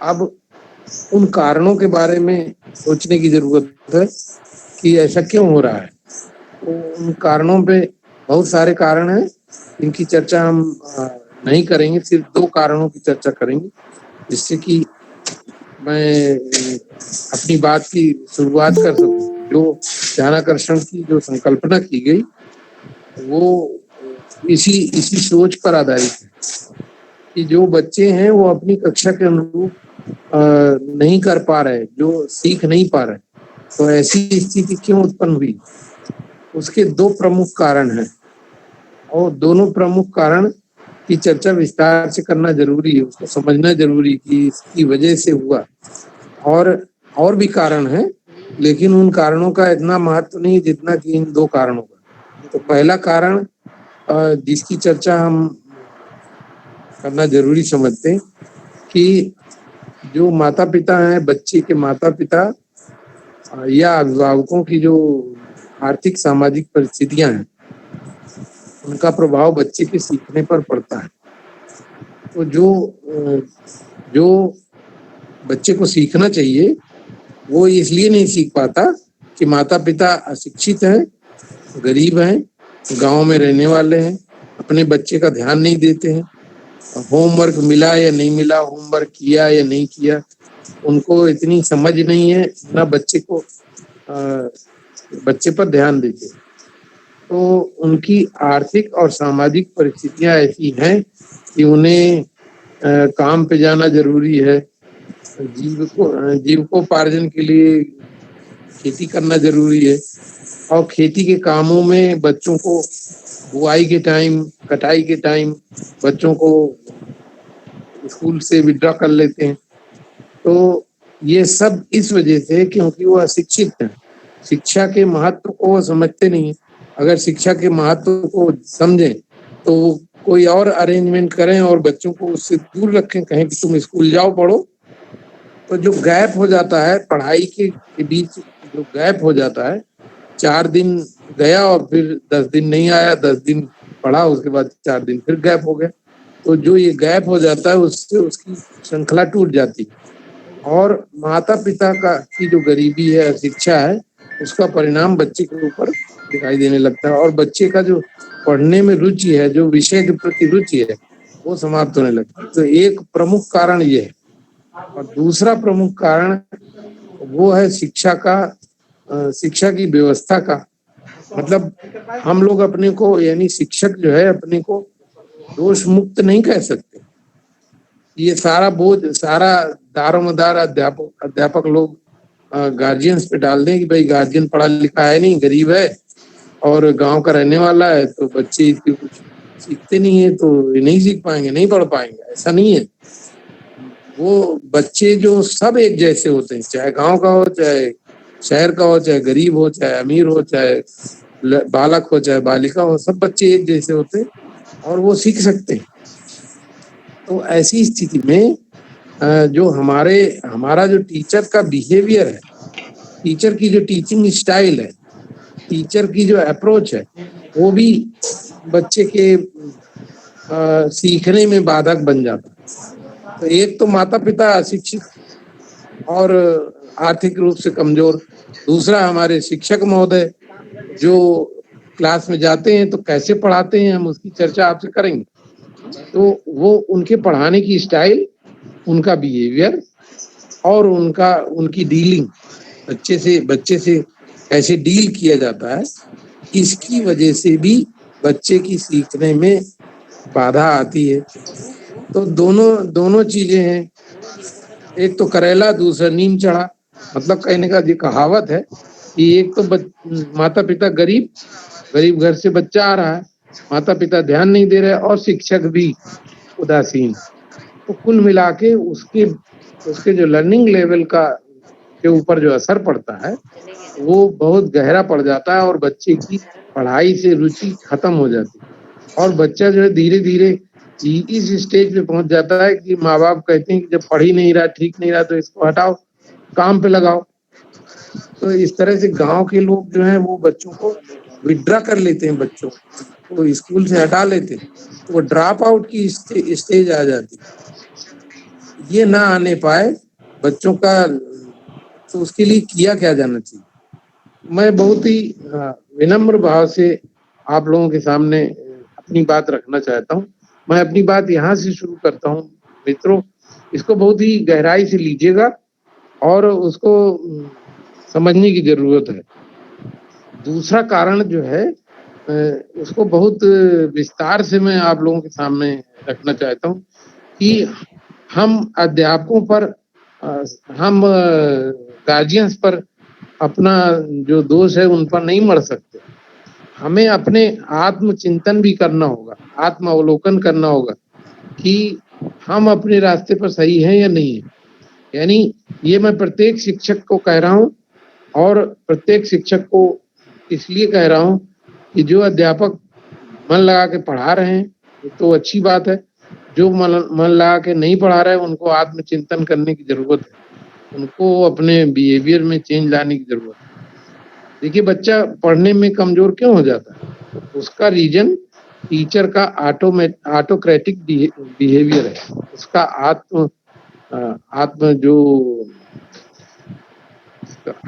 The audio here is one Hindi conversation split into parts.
अब उन कारणों के बारे में सोचने की जरूरत है कि ऐसा क्यों हो रहा है। तो उन कारणों पे बहुत सारे कारण हैं, इनकी चर्चा हम नहीं करेंगे, सिर्फ दो कारणों की चर्चा करेंगे, जिससे कि मैं अपनी बात की शुरुआत कर सकूं। जो ध्यानाकर्षण की जो संकल्पना की गई वो इसी इसी सोच पर आधारित है कि जो बच्चे हैं वो अपनी कक्षा के अनुरूप नहीं कर पा रहे, जो सीख नहीं पा रहे, तो ऐसी स्थिति क्यों उत्पन्न हुई। उसके दो प्रमुख कारण हैं और दोनों प्रमुख कारण की चर्चा विस्तार से करना जरूरी है, उसको समझना जरूरी कि इसकी वजह से हुआ। और भी कारण हैं, लेकिन उन कारणों का इतना महत्व नहीं जितना कि इन दो कारणों का। तो पहला कारण जिसकी चर्चा हम करना जरूरी समझते हैं कि जो माता पिता हैं, बच्चे के माता पिता या अभिभावकों की जो आर्थिक सामाजिक परिस्थितियां हैं, उनका प्रभाव बच्चे के सीखने पर पड़ता है। तो जो बच्चे को सीखना चाहिए वो इसलिए नहीं सीख पाता कि माता पिता अशिक्षित हैं, गरीब हैं, गांव में रहने वाले हैं, अपने बच्चे का ध्यान नहीं देते हैं, होमवर्क मिला या नहीं मिला, होमवर्क किया या नहीं किया, उनको इतनी समझ नहीं है, ना बच्चे पर ध्यान देते। तो उनकी आर्थिक और सामाजिक परिस्थितियां ऐसी हैं कि उन्हें काम पे जाना जरूरी है, जीविकोपार्जन के लिए खेती करना जरूरी है, और खेती के कामों में बच्चों को बुआई के टाइम, कटाई के टाइम बच्चों को स्कूल से विड्रॉ कर लेते हैं। तो ये सब इस वजह से क्योंकि वो अशिक्षित हैं, शिक्षा के महत्व को वो समझते नहीं है। अगर शिक्षा के महत्व को समझें तो कोई और अरेंजमेंट करें और बच्चों को उससे दूर रखें, कहें कि तुम स्कूल जाओ पढ़ो। तो जो गैप हो जाता है पढ़ाई के बीच, जो गैप हो जाता है, 4 दिन गया और फिर 10 दिन नहीं आया, 10 दिन पढ़ा, उसके बाद 4 दिन फिर गैप हो गया, तो जो ये गैप हो जाता है उससे उसकी श्रृंखला टूट जाती है। और माता पिता की जो गरीबी है, शिक्षा है, उसका परिणाम बच्चे के ऊपर दिखाई देने लगता है, और बच्चे का जो पढ़ने में रुचि है, जो विषय के प्रति रुचि है, वो समाप्त होने लगता है। तो एक प्रमुख कारण ये है। और दूसरा प्रमुख कारण वो है शिक्षा की व्यवस्था का। मतलब हम लोग अपने को, यानी शिक्षक जो है, अपने को दोष मुक्त नहीं कह सकते। ये सारा बोझ, सारा दारोमदार अध्यापक लोग गार्जियंस पे डाल दें कि भाई गार्जियन पढ़ा लिखा है नहीं, गरीब है और गांव का रहने वाला है, तो बच्चे इसके कुछ सीखते नहीं है, तो ये नहीं सीख पाएंगे, नहीं पढ़ पाएंगे। ऐसा नहीं है। वो बच्चे जो सब एक जैसे होते हैं, चाहे गांव का हो, चाहे शहर का हो, चाहे गरीब हो, चाहे अमीर हो, चाहे बालक हो, चाहे बालिका हो, सब बच्चे एक जैसे होते हैं और वो सीख सकते हैं। तो ऐसी स्थिति में जो हमारा जो टीचर का बिहेवियर है, टीचर की जो टीचिंग स्टाइल है, टीचर की जो अप्रोच है, वो भी बच्चे के सीखने में बाधक बन जाता है। तो एक तो माता पिता अशिक्षित और आर्थिक रूप से कमजोर, दूसरा हमारे शिक्षक महोदय जो क्लास में जाते हैं तो कैसे पढ़ाते हैं, हम उसकी चर्चा आपसे करेंगे। तो वो उनके पढ़ाने की स्टाइल, उनका बिहेवियर और उनकी डीलिंग, बच्चे से कैसे डील किया जाता है, इसकी वजह से भी बच्चे की सीखने में बाधा आती है। तो दोनों चीजें हैं, एक तो करेला, दूसरा नीम चढ़ा। मतलब कहने का ये कहावत है कि एक तो माता पिता गरीब घर से बच्चा आ रहा है, माता पिता ध्यान नहीं दे रहे और शिक्षक भी उदासीन। तो कुल मिला के उसके जो लर्निंग लेवल के ऊपर जो असर पड़ता है वो बहुत गहरा पड़ जाता है और बच्चे की पढ़ाई से रुचि खत्म हो जाती है। और बच्चा जो है धीरे धीरे इस स्टेज पे पहुंच जाता है कि माँ बाप कहते हैं कि जब पढ़ ही नहीं रहा, ठीक नहीं रहा, तो इसको हटाओ, काम पे लगाओ। तो इस तरह से गांव के लोग जो हैं वो बच्चों को विड्रा कर लेते हैं, बच्चों को स्कूल से हटा लेते हैं, तो वो ड्रॉप आउट की स्टेज आ जाती है। ये ना आने पाए बच्चों का, तो उसके लिए किया क्या जाना चाहिए। मैं बहुत ही विनम्र भाव से आप लोगों के सामने अपनी बात रखना चाहता हूँ। मैं अपनी बात यहाँ से शुरू करता हूँ मित्रों, इसको बहुत ही गहराई से लीजिएगा और उसको समझने की जरूरत है। दूसरा कारण जो है उसको बहुत विस्तार से मैं आप लोगों के सामने रखना चाहता हूँ कि हम अध्यापकों पर, हम गार्जियंस पर अपना जो दोष है उन पर नहीं मर सकते। हमें अपने आत्मचिंतन भी करना होगा, आत्म अवलोकन करना होगा कि हम अपने रास्ते पर सही हैं या नहीं है। यानी ये मैं प्रत्येक शिक्षक को कह रहा हूँ, और प्रत्येक शिक्षक को इसलिए कह रहा हूँ कि जो अध्यापक मन लगा के पढ़ा रहे हैं तो अच्छी बात है, जो मन लगा के नहीं पढ़ा रहे हैं उनको आत्मचिंतन करने की जरूरत है, उनको अपने बिहेवियर में चेंज लाने की जरूरत है। देखिए, बच्चा पढ़ने में कमजोर क्यों हो जाता है, उसका रीजन टीचर का ऑटोक्रेटिक बिहेवियर है, उसका आत्म जो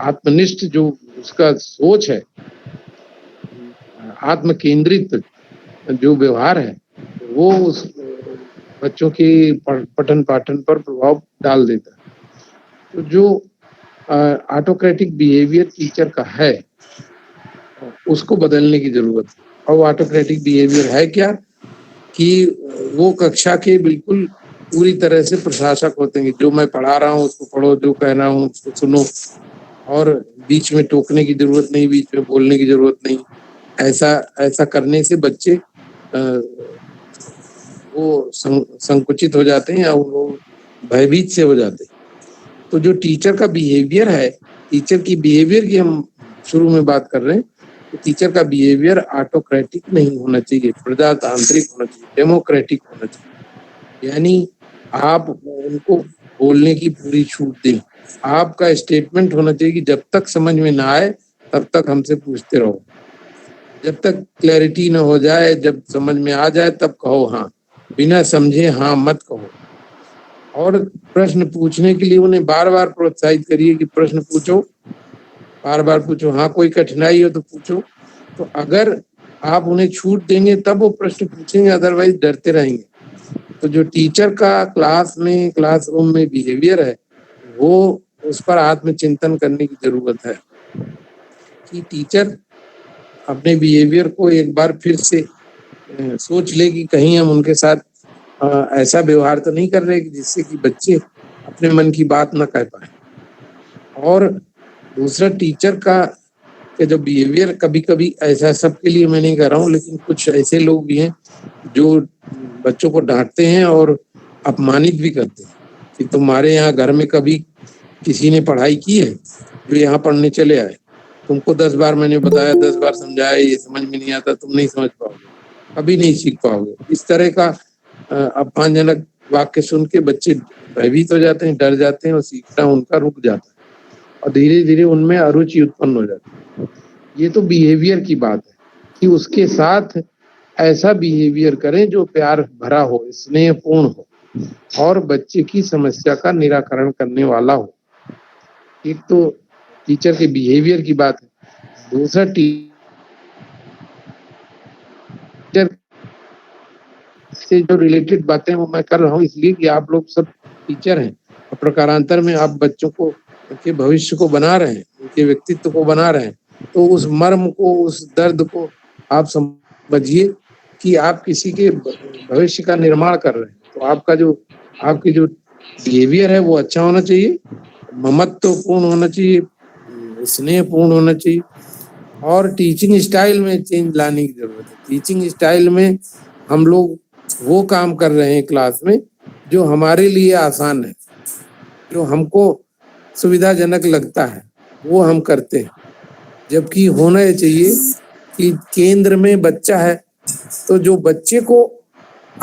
आत्मनिष्ठ जो उसका सोच है, आत्म केंद्रित जो व्यवहार है, वो उस बच्चों के पठन पाठन पर प्रभाव डाल देता है। तो जो ऑटोक्रेटिक बिहेवियर टीचर का है उसको बदलने की जरूरत है। और ऑटोक्रेटिक बिहेवियर है क्या कि वो कक्षा के बिल्कुल पूरी तरह से प्रशासक होते हैं, जो मैं पढ़ा रहा हूँ उसको पढ़ो, जो कह रहा हूँ उसको सुनो, और बीच में टोकने की जरूरत नहीं, बीच में बोलने की जरूरत नहीं। ऐसा करने से बच्चे वो संकुचित हो जाते हैं या वो भयभीत से हो जाते हैं। तो जो टीचर का बिहेवियर है, टीचर की बिहेवियर की हम शुरू में बात कर रहे हैं, तो टीचर का बिहेवियर ऑटोक्रेटिक नहीं होना चाहिए, प्रजातांत्रिक होना चाहिए, डेमोक्रेटिक होना चाहिए। यानी आप उनको बोलने की पूरी छूट दें। आपका स्टेटमेंट होना चाहिए कि जब तक समझ में ना आए तब तक हमसे पूछते रहो, जब तक क्लैरिटी ना हो जाए, जब समझ में आ जाए तब कहो हाँ, बिना समझे हाँ मत कहो। और प्रश्न पूछने के लिए उन्हें बार बार प्रोत्साहित करिए कि प्रश्न पूछो, बार बार पूछो। हाँ, कोई कठिनाई हो तो पूछो। तो अगर आप उन्हें छूट देंगे तब वो प्रश्न पूछेंगे, अदरवाइज डरते रहेंगे। तो जो टीचर का क्लासरूम में बिहेवियर है, वो उस पर आत्मचिंतन करने की जरूरत है कि टीचर अपने बिहेवियर को एक बार फिर से सोच ले कि कहीं हम उनके साथ ऐसा व्यवहार तो नहीं कर रहे कि जिससे कि बच्चे अपने मन की बात ना कह पाए। और दूसरा, टीचर का जो बिहेवियर, कभी कभी ऐसा, सबके लिए मैं नहीं कह रहा हूँ, लेकिन कुछ ऐसे लोग भी हैं जो बच्चों को डांटते हैं और अपमानित भी करते हैं कि तुम्हारे यहाँ घर में कभी किसी ने पढ़ाई की है, जो यहाँ पढ़ने चले आए, तुमको 10 बार मैंने बताया, 10 बार समझाया, ये समझ में नहीं आता, तुम नहीं समझ पाओगे, कभी नहीं सीख पाओगे। इस तरह का अपमानजनक वाक्य सुन के बच्चे भयभीत हो जाते हैं, डर जाते हैं और सीखना उनका रुक जाता है और धीरे धीरे उनमें अरुचि उत्पन्न हो जाती है। ये तो बिहेवियर की बात है कि उसके साथ ऐसा बिहेवियर करें जो प्यार भरा हो, स्नेहपूर्ण हो और बच्चे की समस्या का निराकरण करने वाला हो। एक तो टीचर के बिहेवियर की बात है, दूसरा टीचर से जो रिलेटेड बातें वो मैं कर रहा हूँ इसलिए कि आप लोग सब टीचर हैं और प्रकारांतर में आप बच्चों को, उनके भविष्य को बना रहे हैं, उनके व्यक्तित्व को बना रहे हैं। तो उस मर्म को, उस दर्द को आप समझिए कि आप किसी के भविष्य का निर्माण कर रहे हैं। तो आपकी जो बिहेवियर है वो अच्छा होना चाहिए, ममत्वपूर्ण होना चाहिए, स्नेहपूर्ण होना चाहिए और टीचिंग स्टाइल में चेंज लाने की जरूरत है। टीचिंग स्टाइल में हम लोग वो काम कर रहे हैं क्लास में जो हमारे लिए आसान है, जो हमको सुविधाजनक लगता है, वो हम करते हैं। जबकि होना ये चाहिए कि केंद्र में बच्चा है, तो जो बच्चे को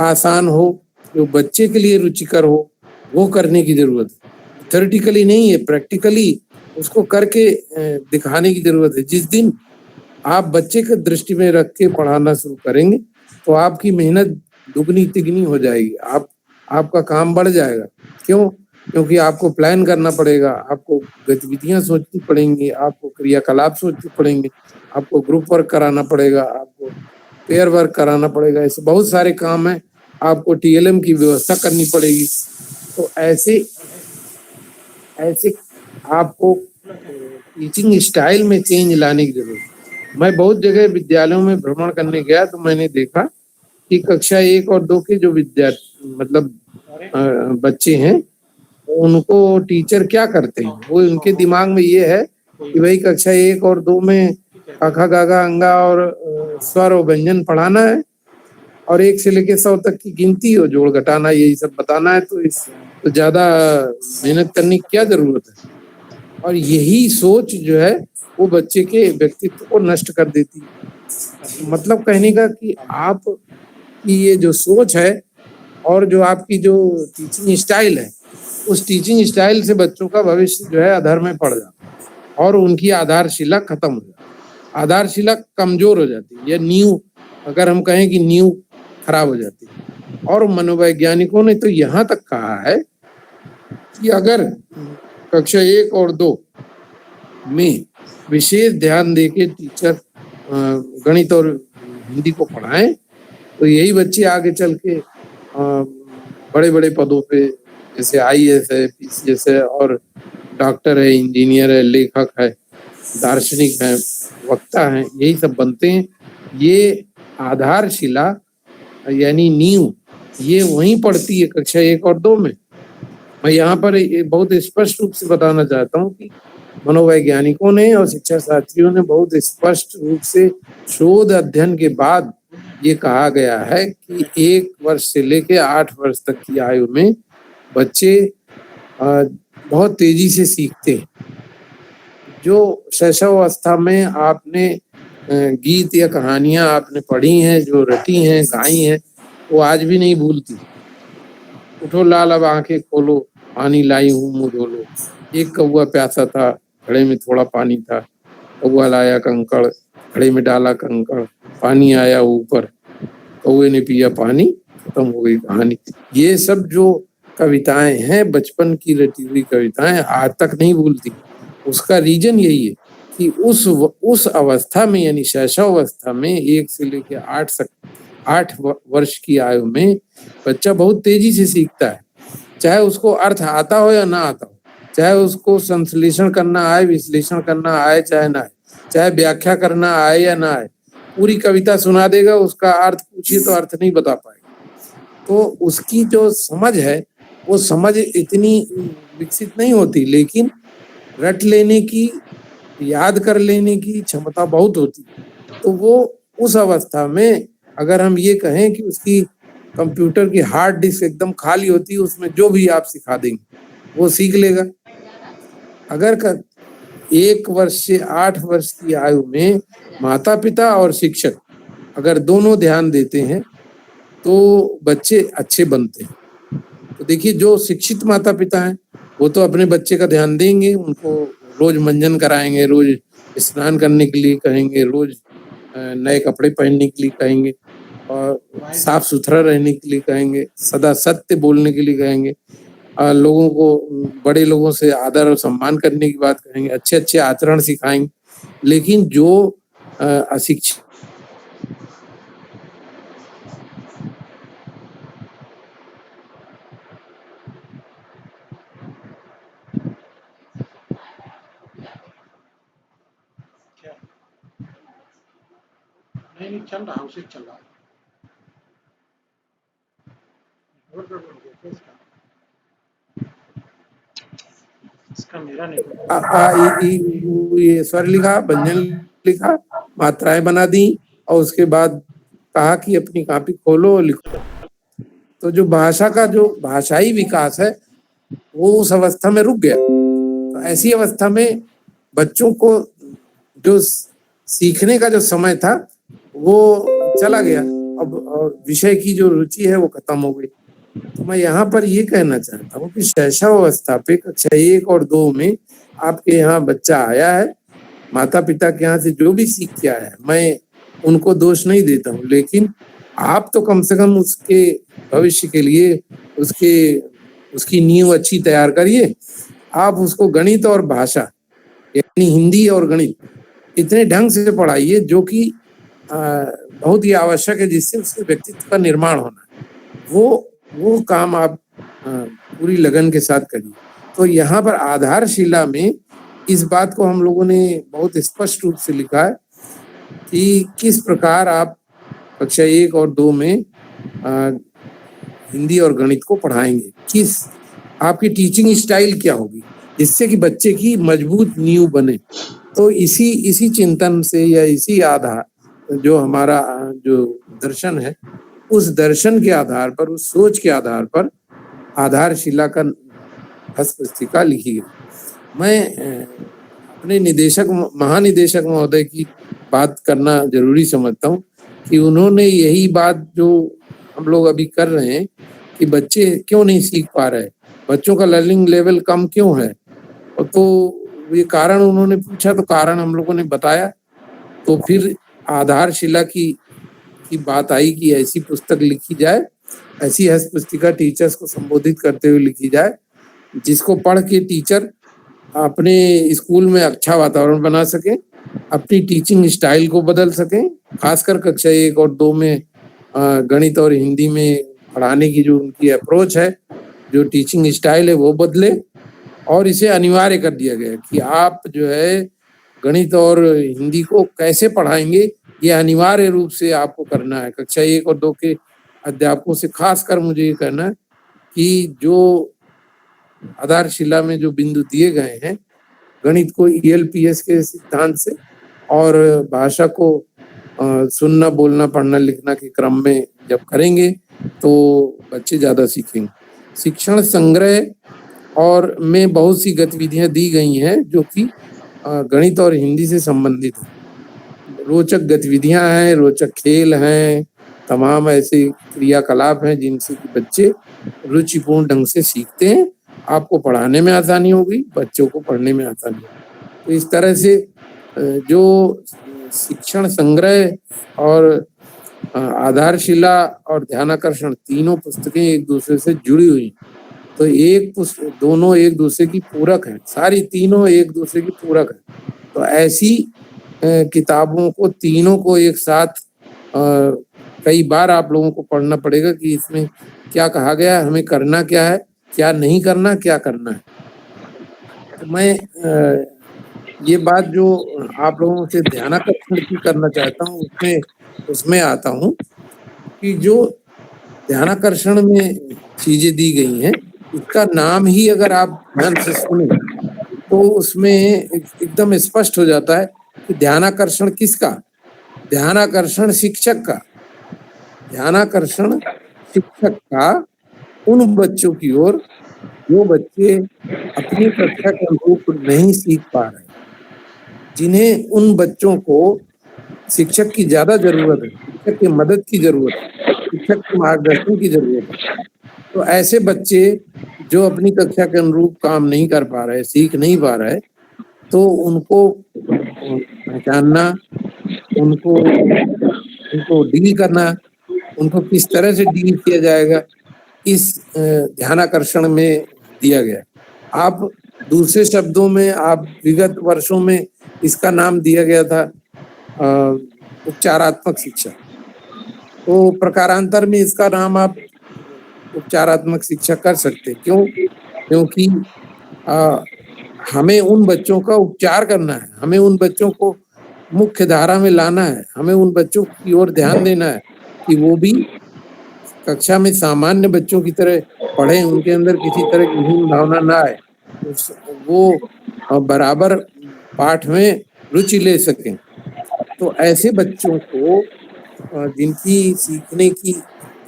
आसान हो, जो बच्चे के लिए रुचिकर हो, वो करने की जरूरत है। थ्योरेटिकली नहीं है, प्रैक्टिकली उसको करके दिखाने की जरूरत है। जिस दिन आप बच्चे के दृष्टि में रख के पढ़ाना शुरू करेंगे तो आपकी मेहनत दुगनी तिगनी हो जाएगी। आप आपका काम बढ़ जाएगा। क्यों? क्योंकि आपको प्लान करना पड़ेगा, आपको गतिविधियां सोचनी पड़ेंगी, आपको क्रियाकलाप सोचने पड़ेंगे, आपको ग्रुप वर्क कराना पड़ेगा, आपको पेयर वर्क कराना पड़ेगा। ऐसे बहुत सारे काम है, आपको टीएलएम की व्यवस्था करनी पड़ेगी। तो ऐसे ऐसे आपको टीचिंग स्टाइल में चेंज लाने की जरूरत है। मैं बहुत जगह विद्यालयों में भ्रमण करने गया तो मैंने देखा कि कक्षा 1 और 2 के जो विद्यार्थी मतलब बच्चे हैं, उनको टीचर क्या करते हैं, वो उनके दिमाग में ये है कि भाई कक्षा 1 और 2 में काखा गागा अंगा और स्वर और व्यंजन पढ़ाना है और 1 से लेकर 100 तक की गिनती और जोड़ घटाना, यही सब बताना है। तो ज्यादा मेहनत करने की क्या जरूरत है? और यही सोच जो है वो बच्चे के व्यक्तित्व को नष्ट कर देती है। मतलब कहने का कि आप की ये जो सोच है और जो आपकी जो टीचिंग स्टाइल है, उस टीचिंग स्टाइल से बच्चों का भविष्य जो है अधर में पड़ जाता है और उनकी आधारशिला खत्म हो जाती है, आधारशिला कमजोर हो जाती है, या नींव, अगर हम कहें कि नींव खराब हो जाती है। और मनोवैज्ञानिकों ने तो यहाँ तक कहा है कि अगर कक्षा 1 और 2 में विशेष ध्यान देके टीचर गणित और हिंदी को पढ़ाएं तो यही बच्चे आगे चल के बड़े बड़े पदों पे, जैसे आईएएस है, पीसीएस है और डॉक्टर है, इंजीनियर है, लेखक है, दार्शनिक है, वक्ता है, यही सब बनते हैं। ये आधारशिला यानी नींव ये वहीं पड़ती है कक्षा 1 और 2 में। मैं यहाँ पर बहुत स्पष्ट रूप से बताना चाहता हूँ कि मनोवैज्ञानिकों ने और शिक्षा शास्त्रियों ने बहुत स्पष्ट रूप से शोध अध्ययन के बाद ये कहा गया है कि 1 वर्ष से लेकर 8 वर्ष तक की आयु में बच्चे बहुत तेजी से सीखते हैं। जो शैशवावस्था में आपने गीत या कहानियां आपने पढ़ी हैं, जो रटी हैं, गाई हैं, वो आज भी नहीं भूलती। उठो लाल अब आंखें खोलो, पानी लाई हूँ मुँह धो लो, एक कौआ प्यासा था, घड़े में थोड़ा पानी था, कौआ लाया कंकड़, घड़े में डाला कंकड़, पानी आया ऊपर, कौए ने पिया पानी, खत्म हो गई कहानी। ये सब जो कविताएं हैं, बचपन की रटी हुई कविताएं, आज तक नहीं भूलती। उसका रीजन यही है कि उस अवस्था में यानी शैशवावस्था में 1 से लेकर 8 वर्ष की आयु में बच्चा बहुत तेजी से सीखता है, चाहे उसको अर्थ आता हो या ना आता हो, चाहे उसको संश्लेषण करना आए, विश्लेषण करना आए चाहे ना आए, चाहे व्याख्या करना आए या ना आए। पूरी कविता सुना देगा, उसका अर्थ पूछिए तो अर्थ नहीं बता पाएगा। तो उसकी जो समझ है वो समझ इतनी विकसित नहीं होती, लेकिन रट लेने की, याद कर लेने की क्षमता बहुत होती है। तो वो उस अवस्था में अगर हम ये कहें कि उसकी कंप्यूटर की हार्ड डिस्क एकदम खाली होती है, उसमें जो भी आप सिखा देंगे वो सीख लेगा। अगर 1 वर्ष से 8 वर्ष की आयु में माता पिता और शिक्षक अगर दोनों ध्यान देते हैं तो बच्चे अच्छे बनते हैं। तो देखिए, जो शिक्षित माता पिता हैं वो तो अपने बच्चे का ध्यान देंगे, उनको रोज मंजन कराएंगे, रोज स्नान करने के लिए कहेंगे, रोज नए कपड़े पहनने के लिए कहेंगे और साफ सुथरा रहने के लिए कहेंगे, सदा सत्य बोलने के लिए कहेंगे, लोगों को, बड़े लोगों से आदर और सम्मान करने की बात कहेंगे, अच्छे अच्छे आचरण सिखाएंगे। लेकिन जो अशिक्षित नहीं चल रहा, उसे चल रहा इसका मेरा नहीं। ये स्वर लिखा, व्यंजन लिखा, मात्राएं बना दी और उसके बाद कहा कि अपनी कॉपी खोलो और लिखो। तो जो भाषा का जो भाषाई विकास है वो उस अवस्था में रुक गया। तो ऐसी अवस्था में बच्चों को जो सीखने का जो समय था वो चला गया, अब विषय की जो रुचि है वो खत्म हो गई। तो मैं यहाँ पर ये कहना चाहता हूँ कि शैशवावस्था पे कक्षा 1 और 2 में आपके यहाँ बच्चा आया है, माता पिता के यहाँ से जो भी सीख के आया है, मैं उनको दोष नहीं देता हूँ, लेकिन आप तो कम से कम उसके भविष्य के लिए उसके उसकी नींव अच्छी तैयार करिए। आप उसको गणित और भाषा यानी हिंदी और गणित इतने ढंग से पढ़ाइए जो कि बहुत ही आवश्यक है, जिससे उसके व्यक्तित्व का निर्माण होना है। वो काम आप पूरी लगन के साथ करिए। तो यहाँ पर आधारशिला में इस बात को हम लोगों ने बहुत स्पष्ट रूप से लिखा है कि किस प्रकार आप कक्षा 1 और 2 में हिंदी और गणित को पढ़ाएंगे, किस आपकी टीचिंग स्टाइल क्या होगी, जिससे कि बच्चे की मजबूत नींव बने। तो इसी चिंतन से या इसी आधार जो हमारा जो दर्शन है, उस दर्शन के आधार पर, उस सोच के आधार पर आधारशिला का हस्तपुस्तिका लिखी गई। मैं अपने महानिदेशक महोदय की बात करना जरूरी समझता हूँ कि उन्होंने यही बात जो हम लोग अभी कर रहे हैं कि बच्चे क्यों नहीं सीख पा रहे, बच्चों का लर्निंग लेवल कम क्यों है, तो ये कारण उन्होंने पूछा, तो कारण हम लोगों ने बताया। तो फिर आधारशिला की बात आई कि ऐसी पुस्तक लिखी जाए, ऐसी हस्तपुस्तिका टीचर्स को संबोधित करते हुए लिखी जाए, जिसको पढ़ के टीचर अपने स्कूल में अच्छा वातावरण बना सके, अपनी टीचिंग स्टाइल को बदल सकें, खासकर कक्षा 1 और 2 में गणित और हिंदी में पढ़ाने की जो उनकी अप्रोच है, जो टीचिंग स्टाइल है, वो बदले। और इसे अनिवार्य कर दिया गया कि आप जो है गणित और हिंदी को कैसे पढ़ाएंगे, ये अनिवार्य रूप से आपको करना है। कक्षा 1 और 2 के अध्यापकों से खासकर मुझे ये कहना है कि जो आधारशिला में जो बिंदु दिए गए हैं, गणित को ELPS के सिद्धांत से और भाषा को सुनना, बोलना, पढ़ना, लिखना के क्रम में जब करेंगे तो बच्चे ज़्यादा सीखेंगे। शिक्षण संग्रह और में बहुत सी गतिविधियां दी गई हैं जो कि गणित और हिंदी से संबंधित हैं। रोचक गतिविधियां हैं, रोचक खेल हैं, तमाम ऐसे क्रियाकलाप हैं जिनसे कि बच्चे रुचिपूर्ण ढंग से सीखते हैं। आपको पढ़ाने में आसानी होगी, बच्चों को पढ़ने में आसानी होगी। तो इस तरह से जो शिक्षण संग्रह और आधारशिला और ध्यानाकर्षण तीनों पुस्तकें एक दूसरे से जुड़ी हुई, तो दोनों एक दूसरे की पूरक है, सारी तीनों एक दूसरे की पूरक है। तो ऐसी किताबों को तीनों को एक साथ कई बार आप लोगों को पढ़ना पड़ेगा कि इसमें क्या कहा गया, हमें करना क्या है, क्या नहीं करना, क्या करना है। तो मैं ये बात जो आप लोगों से ध्यानाकर्षण की करना चाहता हूँ, उसमें आता हूँ कि जो ध्यानाकर्षण में चीजें दी गई हैं, इसका नाम ही अगर आप ध्यान से सुने तो उसमें एकदम स्पष्ट हो जाता है कि ध्यानाकर्षण किसका, ध्यानाकर्षण शिक्षक का। ध्यानाकर्षण शिक्षक का उन बच्चों की ओर जो बच्चे अपनी कक्षा के अनुरूप नहीं सीख पा रहे, जिन्हें उन बच्चों को शिक्षक की ज्यादा जरूरत है, शिक्षक की मदद की जरूरत है, शिक्षक के मार्गदर्शन की जरूरत है। तो ऐसे बच्चे जो अपनी कक्षा के अनुरूप काम नहीं कर पा रहे, सीख नहीं पा रहे, तो उनको पहचानना, उनको डील करना, उनको किस तरह से डील किया जाएगा, इस ध्यानाकर्षण में दिया गया। आप दूसरे शब्दों में आप विगत वर्षों में इसका नाम दिया गया था उपचारात्मक शिक्षा, तो प्रकारांतर में इसका नाम आप उपचारात्मक शिक्षा कर सकते। क्यों? क्योंकि हमें उन बच्चों का उपचार करना है, हमें उन बच्चों को मुख्य धारा में लाना है, हमें उन बच्चों की ओर ध्यान देना है कि वो भी कक्षा में सामान्य बच्चों की तरह पढ़ें, उनके अंदर किसी तरह की हीन भावना ना आए, वो बराबर पाठ में रुचि ले सकें। तो ऐसे बच्चों को जिनकी सीखने की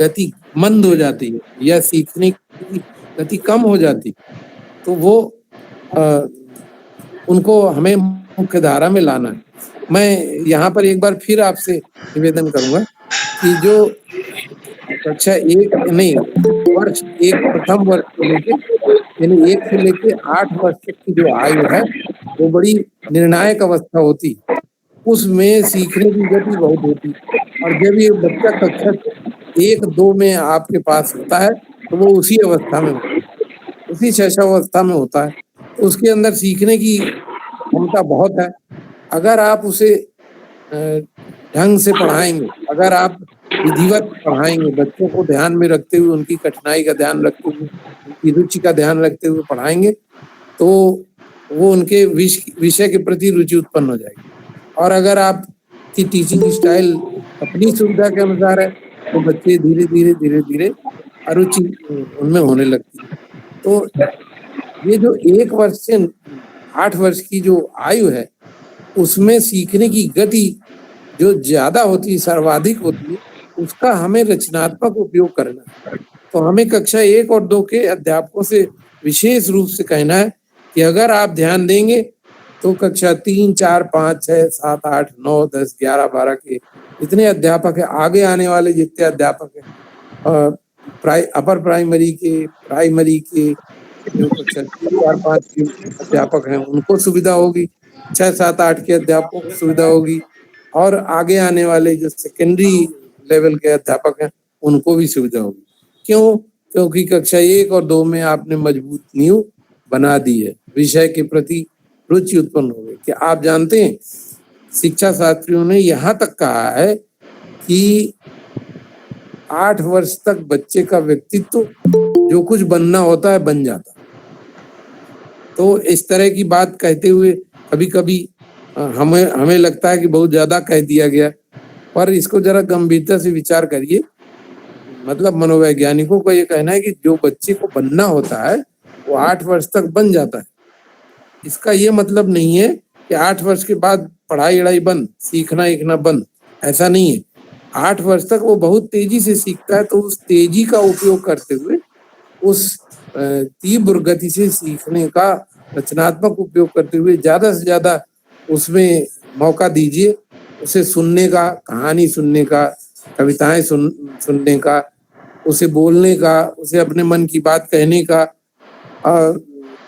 गति मंद हो जाती है या सीखने की गति कम हो जाती, तो वो उनको हमें मुख्य धारा में लाना है। मैं यहाँ पर एक बार फिर आपसे निवेदन करूंगा कि जो कक्षा 1 नहीं, वर्ष 1 प्रथम वर्ष से लेके यानी 1 से लेके 8 वर्ष तक की जो आयु है, वो बड़ी निर्णायक अवस्था होती, उसमें सीखने की गति बहुत होती। और जब ये बच्चा कक्षा 1-2 में आपके पास होता है तो वो उसी अवस्था में होता है, उसी शैशवावस्था में होता है। तो उसके अंदर सीखने की क्षमता बहुत है। अगर आप उसे ढंग से पढ़ाएंगे, अगर आप विधिवत पढ़ाएंगे, बच्चों को ध्यान में रखते हुए, उनकी कठिनाई का ध्यान रखते हुए, उनकी रुचि का ध्यान रखते हुए पढ़ाएंगे, तो वो उनके विषय के प्रति रुचि उत्पन्न हो जाएगी। और अगर आपकी टीचिंग स्टाइल अपनी सुविधा के अनुसार है, तो बच्चे धीरे धीरे धीरे धीरे अरुचि उनमें होने लगती है। तो ये जो 1 वर्ष से 8 वर्ष की जो आयु है, उसमें सीखने की गति जो ज्यादा होती है, सर्वाधिक होती है, उसका हमें रचनात्मक उपयोग करना है। तो हमें कक्षा 1 और 2 के अध्यापकों से विशेष रूप से कहना है कि अगर आप ध्यान देंगे तो कक्षा 3, 4, 5, 6, 7, 8, 9, 10, 11, 12 के जितने अध्यापक है, आगे आने वाले जितने अध्यापक है, अपर प्राइमरी के, प्राइमरी के जो कक्षा 3, 4, 5 के अध्यापक हैं, उनको सुविधा होगी, 6, 7, 8 के अध्यापकों को सुविधा होगी, और आगे आने वाले जो सेकेंडरी लेवल के अध्यापक हैं, उनको भी सुविधा होगी। क्यों? क्योंकि कक्षा 1 और 2 में आपने मजबूत नींव बना दी है, विषय के प्रति रुचि उत्पन्न हो गई। कि आप जानते हैं, शिक्षा शास्त्रियों ने यहाँ तक कहा है कि 8 वर्ष तक बच्चे का व्यक्तित्व जो कुछ बनना होता है बन जाता है। तो इस तरह की बात कहते हुए कभी कभी हमें लगता है कि बहुत ज्यादा कह दिया गया, पर इसको जरा गंभीरता से विचार करिए। मतलब मनोवैज्ञानिकों का ये कहना है कि जो बच्चे को बनना होता है वो 8 वर्ष तक बन जाता है। इसका ये मतलब नहीं है कि 8 वर्ष के बाद पढ़ाई वढ़ाई बंद, सीखना सीखना बंद, ऐसा नहीं है। 8 वर्ष तक वो बहुत तेजी से सीखता है, तो उस तेजी का उपयोग करते हुए, उस तीव्र गति से सीखने का रचनात्मक उपयोग करते हुए ज्यादा से ज्यादा उसमें मौका दीजिए। उसे सुनने का, कहानी सुनने का, कविताएं सुनने का, उसे बोलने का, उसे अपने मन की बात कहने का,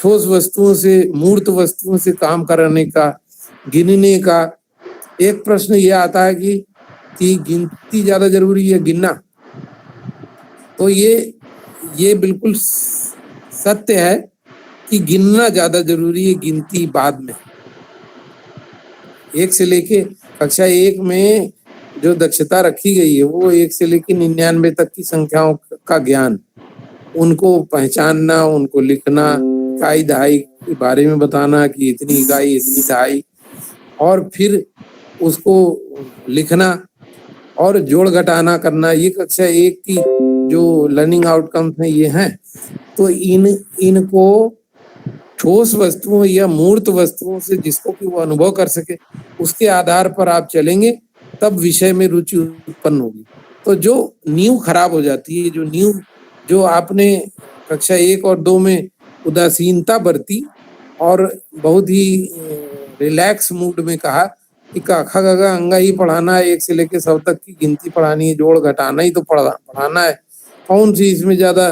ठोस वस्तुओं से, मूर्त वस्तुओं से काम कराने का, गिनने का। एक प्रश्न ये आता है कि गिनती ज्यादा जरूरी है गिनना? तो ये बिल्कुल सत्य है कि गिनना ज्यादा जरूरी है, गिनती बाद में। 1 से लेके कक्षा 1 में जो दक्षता रखी गई है, वो 1 से लेके 99 तक की संख्याओं का ज्ञान, उनको पहचानना, उनको लिखना, इकाई दहाई के बारे में बताना कि इतनी इकाई, इतनी दहाई, और फिर उसको लिखना और जोड़ घटाना करना, ये कक्षा 1 की जो लर्निंग आउटकम्स हैं ये हैं। तो इनको ठोस वस्तुओं या मूर्त वस्तुओं से जिसको कि वो अनुभव कर सके, उसके आधार पर आप चलेंगे, तब विषय में रुचि उत्पन्न होगी। तो जो नींव खराब हो जाती है, जो नींव जो आपने कक्षा 1 और 2 में उदासीनता बरती और बहुत ही रिलैक्स मूड में कहा कि क ख ग घ अंगा ही पढ़ाना है, 1 से लेकर 100 तक की गिनती पढ़ानी है, जोड़ घटाना ही तो पढ़ाना है, कौन सी इसमें ज्यादा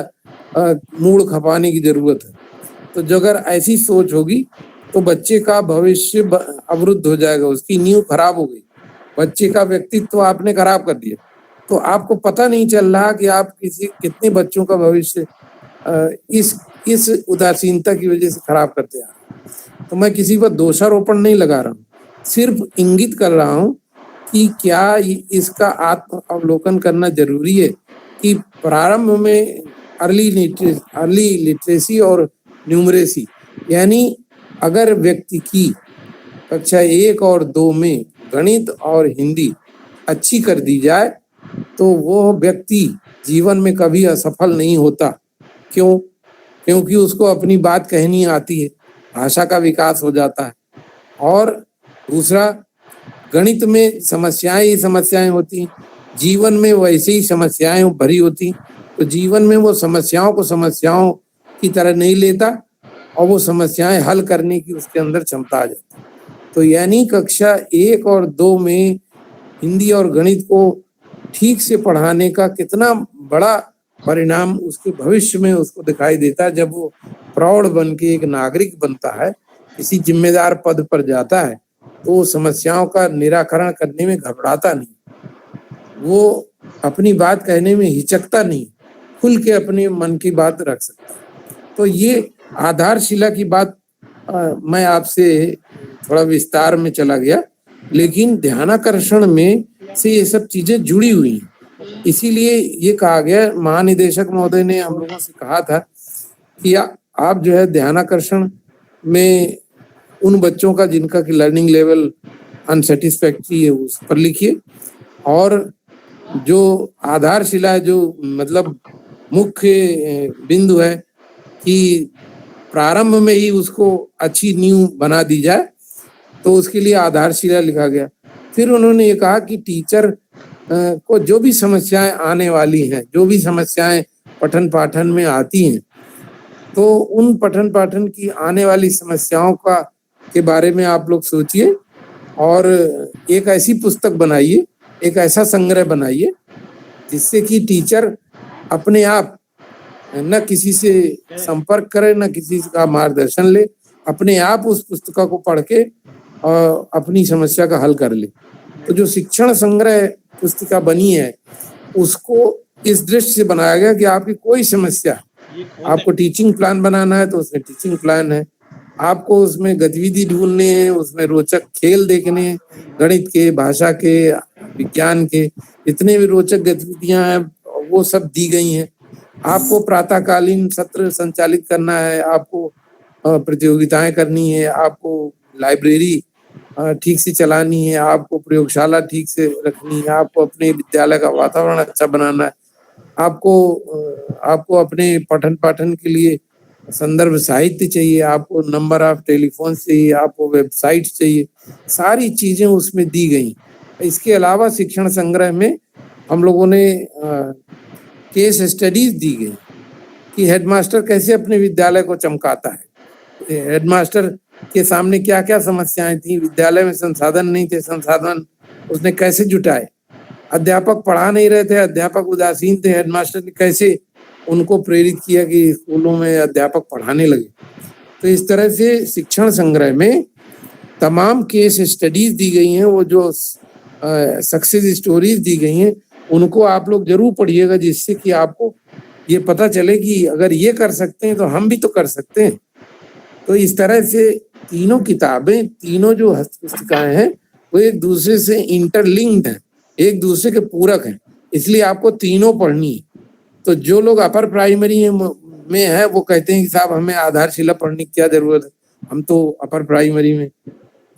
मूड खपाने की जरूरत है। तो जो अगर ऐसी सोच होगी तो बच्चे का भविष्य अवरुद्ध हो जाएगा, उसकी नींव खराब हो गई, बच्चे का व्यक्तित्व आपने खराब कर दिया। तो आपको पता नहीं चल रहा कि आप कितने बच्चों का भविष्य इस उदासीनता की वजह से खराब करते हैं। तो मैं किसी पर दोषारोपण नहीं लगा रहा हूँ, सिर्फ इंगित कर रहा हूँ कि क्या इसका आत्म अवलोकन करना जरूरी है कि प्रारंभ में अर्ली लिटरेसी और न्यूमरेसी, यानी अगर व्यक्ति की कक्षा 1 और 2 में गणित और हिंदी अच्छी कर दी जाए तो वो व्यक्ति जीवन में कभी असफल नहीं होता। क्यों? क्योंकि उसको अपनी बात कहनी आती है, भाषा का विकास हो जाता है। और दूसरा, गणित में समस्याएं ही समस्याएं होती हैं, जीवन में वैसे ही समस्याएं भरी होती, तो जीवन में वो समस्याओं को समस्याओं की तरह नहीं लेता और वो समस्याएं हल करने की उसके अंदर क्षमता आ जाती। तो यानी कक्षा 1 और 2 में हिंदी और गणित को ठीक से पढ़ाने का कितना बड़ा परिणाम उसके भविष्य में उसको दिखाई देता है। जब वो प्रौढ़ बन के एक नागरिक बनता है, किसी जिम्मेदार पद पर जाता है, तो समस्याओं का निराकरण करने में घबराता नहीं, वो अपनी बात कहने में हिचकता नहीं, खुल के अपने मन की बात रख सकता है। तो ये आधारशिला की बात मैं आपसे थोड़ा विस्तार में चला गया, लेकिन ध्यानाकर्षण में से ये सब चीजें जुड़ी हुई हैं। इसीलिए ये कहा गया, महानिदेशक महोदय ने हम लोगों से कहा था कि आप जो है ध्यानाकर्षण में उन बच्चों का जिनका कि लर्निंग लेवल अनसेटिस्फैक्ट्री है उस पर लिखिए, और जो आधारशिला है, जो मतलब मुख्य बिंदु है कि प्रारंभ में ही उसको अच्छी नींव बना दी जाए, तो उसके लिए आधारशिला लिखा गया। फिर उन्होंने ये कहा कि टीचर को जो भी समस्याएं आने वाली हैं, जो भी समस्याएं पठन पाठन में आती हैं, तो उन पठन पाठन की आने वाली समस्याओं का के बारे में आप लोग सोचिए और एक ऐसी पुस्तक बनाइए, एक ऐसा संग्रह बनाइए जिससे कि टीचर अपने आप न किसी से संपर्क करे, न किसी का मार्गदर्शन ले, अपने आप उस पुस्तक को पढ़ के अपनी समस्या का हल कर ले। तो जो शिक्षण संग्रह पुस्तिका बनी है उसको इस दृष्टि से बनाया गया कि आपकी कोई समस्या, आपको टीचिंग प्लान बनाना है तो उसमें टीचिंग प्लान है, आपको उसमें गतिविधि ढूंढने हैं, उसमें रोचक खेल देखने हैं, गणित के, भाषा के, विज्ञान के जितने भी रोचक गतिविधियां हैं वो सब दी गई हैं। आपको प्रातःकालीन सत्र संचालित करना है, आपको प्रतियोगिताएं करनी है, आपको लाइब्रेरी ठीक से चलानी है, आपको प्रयोगशाला ठीक से रखनी है, आपको अपने विद्यालय का वातावरण अच्छा बनाना है, आपको अपने पठन पाठन के लिए संदर्भ साहित्य चाहिए, आपको नंबर ऑफ टेलीफोन चाहिए, आपको वेबसाइट चाहिए, सारी चीजें उसमें दी गई। इसके अलावा शिक्षण संग्रह में हम लोगों ने केस स्टडीज दी गई कि हेडमास्टर कैसे अपने विद्यालय को चमकाता है, हेडमास्टर के सामने क्या क्या समस्याएं थी, विद्यालय में संसाधन नहीं थे, संसाधन उसने कैसे जुटाए, अध्यापक पढ़ा नहीं रहे थे, अध्यापक उदासीन थे, हेडमास्टर ने कैसे उनको प्रेरित किया कि स्कूलों में अध्यापक पढ़ाने लगे। तो इस तरह से शिक्षण संग्रह में तमाम केस स्टडीज दी गई हैं, वो जो सक्सेस स्टोरीज दी गई हैं उनको आप लोग जरूर पढ़िएगा, जिससे कि आपको ये पता चले कि अगर ये कर सकते हैं तो हम भी तो कर सकते हैं। तो इस तरह से तीनों किताबें, तीनों जो हस्तपुस्तिकाएं हैं वो एक दूसरे से इंटरलिंक्ड हैं, एक दूसरे के पूरक हैं, इसलिए आपको तीनों पढ़नी है। तो जो लोग अपर प्राइमरी में है वो कहते हैं कि साहब हमें आधारशिला पढ़ने की क्या जरूरत है, हम तो अपर प्राइमरी में।